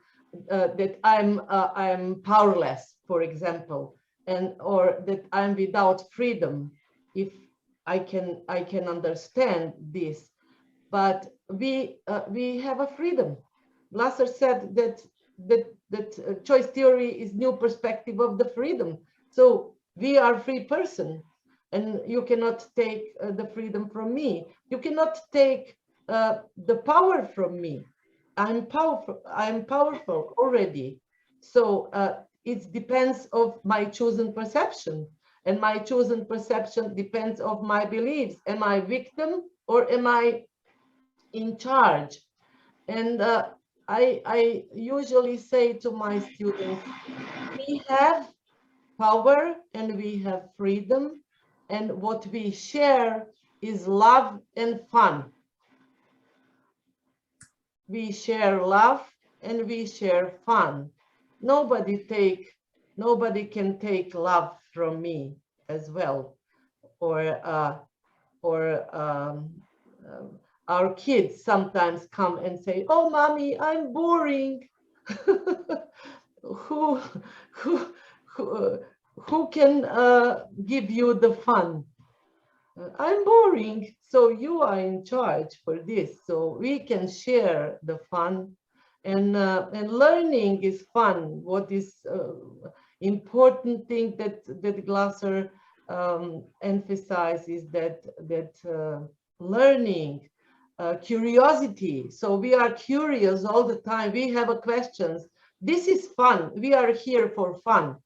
that I'm powerless, for example, and or that I'm without freedom. If I can understand this, but we have a freedom. Glasser said that choice theory is new perspective of the freedom. So we are free person, and you cannot take the freedom from me. You cannot take the power from me. I'm powerful. I'm powerful already. So it depends of my chosen perception, and my chosen perception depends of my beliefs. Am I victim or am I in charge? And I usually say to my students, we have power and we have freedom, and what we share is love and fun. We share love and we share fun. Nobody can take love from me as well, or our kids sometimes come and say, "Oh, mommy, I'm boring." Who can give you the fun? I'm boring, so you are in charge for this. So we can share the fun, and learning is fun. What is important thing that Glasser emphasizes that learning, curiosity. So we are curious all the time. We have questions. This is fun. We are here for fun.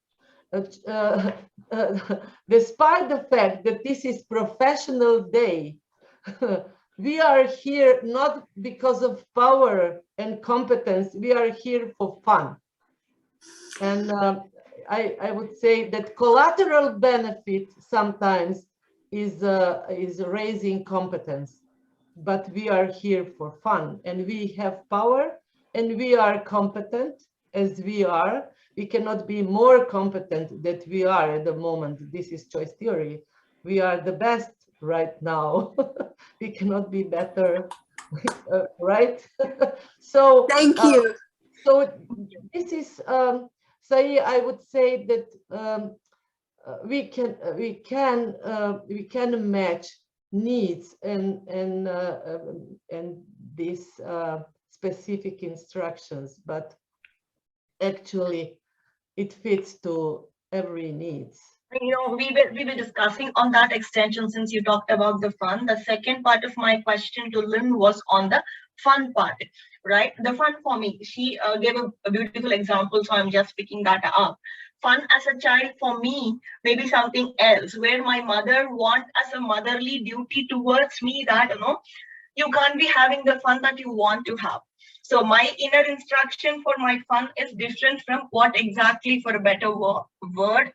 Despite the fact that this is professional day, we are here not because of power and competence. We are here for fun. And I would say that collateral benefit sometimes is raising competence, but we are here for fun, and we have power, and we are competent as we are. We cannot be more competent than we are at the moment. This is choice theory. We are the best right now. We cannot be better, right? So thank you. So this is, Sai, I would say that we can match needs and these specific instructions, but actually it fits to every needs. You know, we were discussing on that extension since you talked about the fun. The second part of my question to Lynn was on the fun part, right? The fun for me, she gave a beautiful example, so I'm just picking that up. Fun as a child for me, maybe something else, where my mother want as a motherly duty towards me that, you know, you can't be having the fun that you want to have. So my inner instruction for my fun is different from what exactly, for a better word,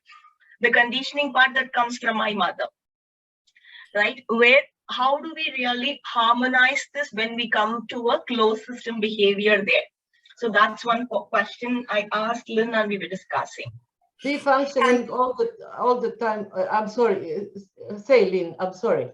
the conditioning part that comes from my mother, right? Where, how do we really harmonize this when we come to a closed system behavior there? So that's one question I asked Lynn and we were discussing. Be functioning all the time. I'm sorry, say Lynn, I'm sorry.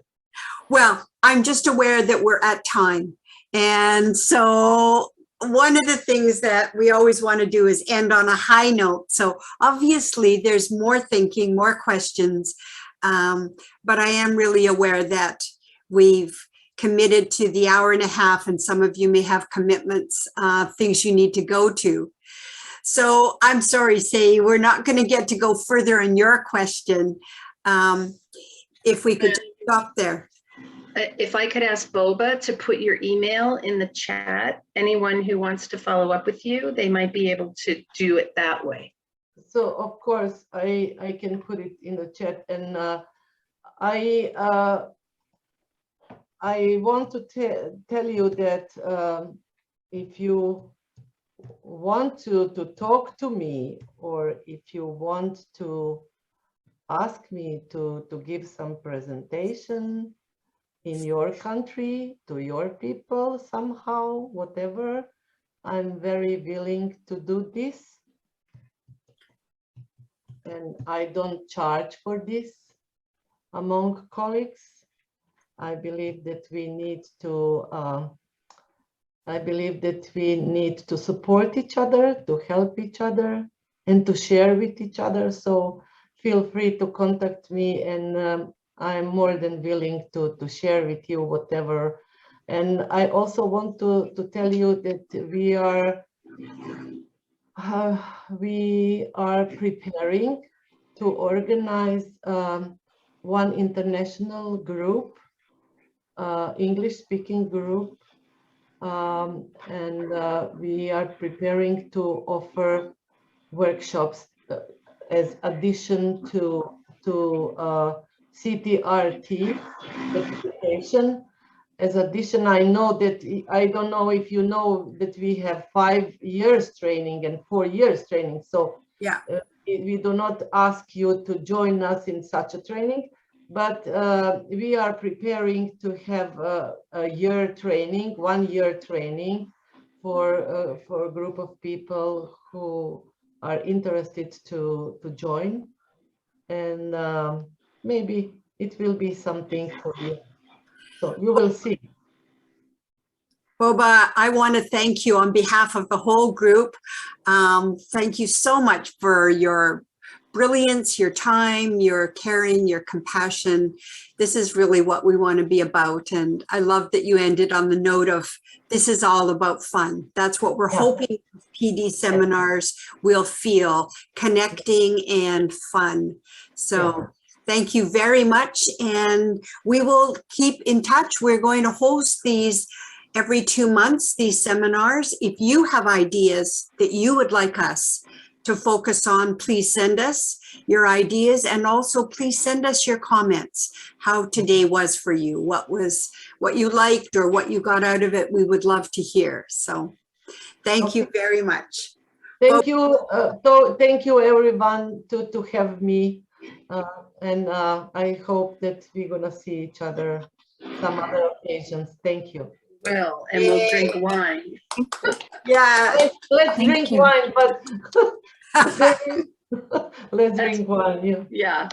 Well, I'm just aware that we're at time. And so one of the things that we always want to do is end on a high note. So obviously there's more thinking, more questions, but I am really aware that we've committed to the hour and a half, and some of you may have commitments, things you need to go to. So I'm sorry, Say, we're not going to get to go further in your question. If we could stop there. If I could ask Boba to put your email in the chat, anyone who wants to follow up with you, they might be able to do it that way. So of course I can put it in the chat, and I want to tell you that if you want to talk to me, or if you want to ask me to give some presentation in your country, to your people somehow, whatever, I'm very willing to do this. And I don't charge for this among colleagues. I believe that we need to support each other, to help each other, and to share with each other. So feel free to contact me, and I'm more than willing to share with you whatever. And I also want to tell you that we are preparing to organize one international group, English-speaking group, and we are preparing to offer workshops as addition to CTRT certification. As addition, I know that, I don't know if you know that we have 5 years training and 4 years training. So yeah, we do not ask you to join us in such a training, but we are preparing to have a year training, 1 year training for a group of people who are interested to join, and maybe it will be something for you. So you will see. Boba, I want to thank you on behalf of the whole group. Thank you so much for your brilliance, your time, your caring, your compassion. This is really what we want to be about. And I love that you ended on the note of, this is all about fun. That's what we're hoping PD seminars will feel, connecting and fun. So thank you very much. And we will keep in touch. We're going to host these every 2 months, these seminars. If you have ideas that you would like us to focus on, please send us your ideas, and also please send us your comments, how today was for you, what you liked or what you got out of it. We would love to hear. So thank you very much. Thank you. Thank you everyone to have me. And I hope that we're gonna see each other some other occasions. Thank you. Well, and we'll drink wine. Yeah. Let's drink wine, but let's drink wine. Yeah. Yeah.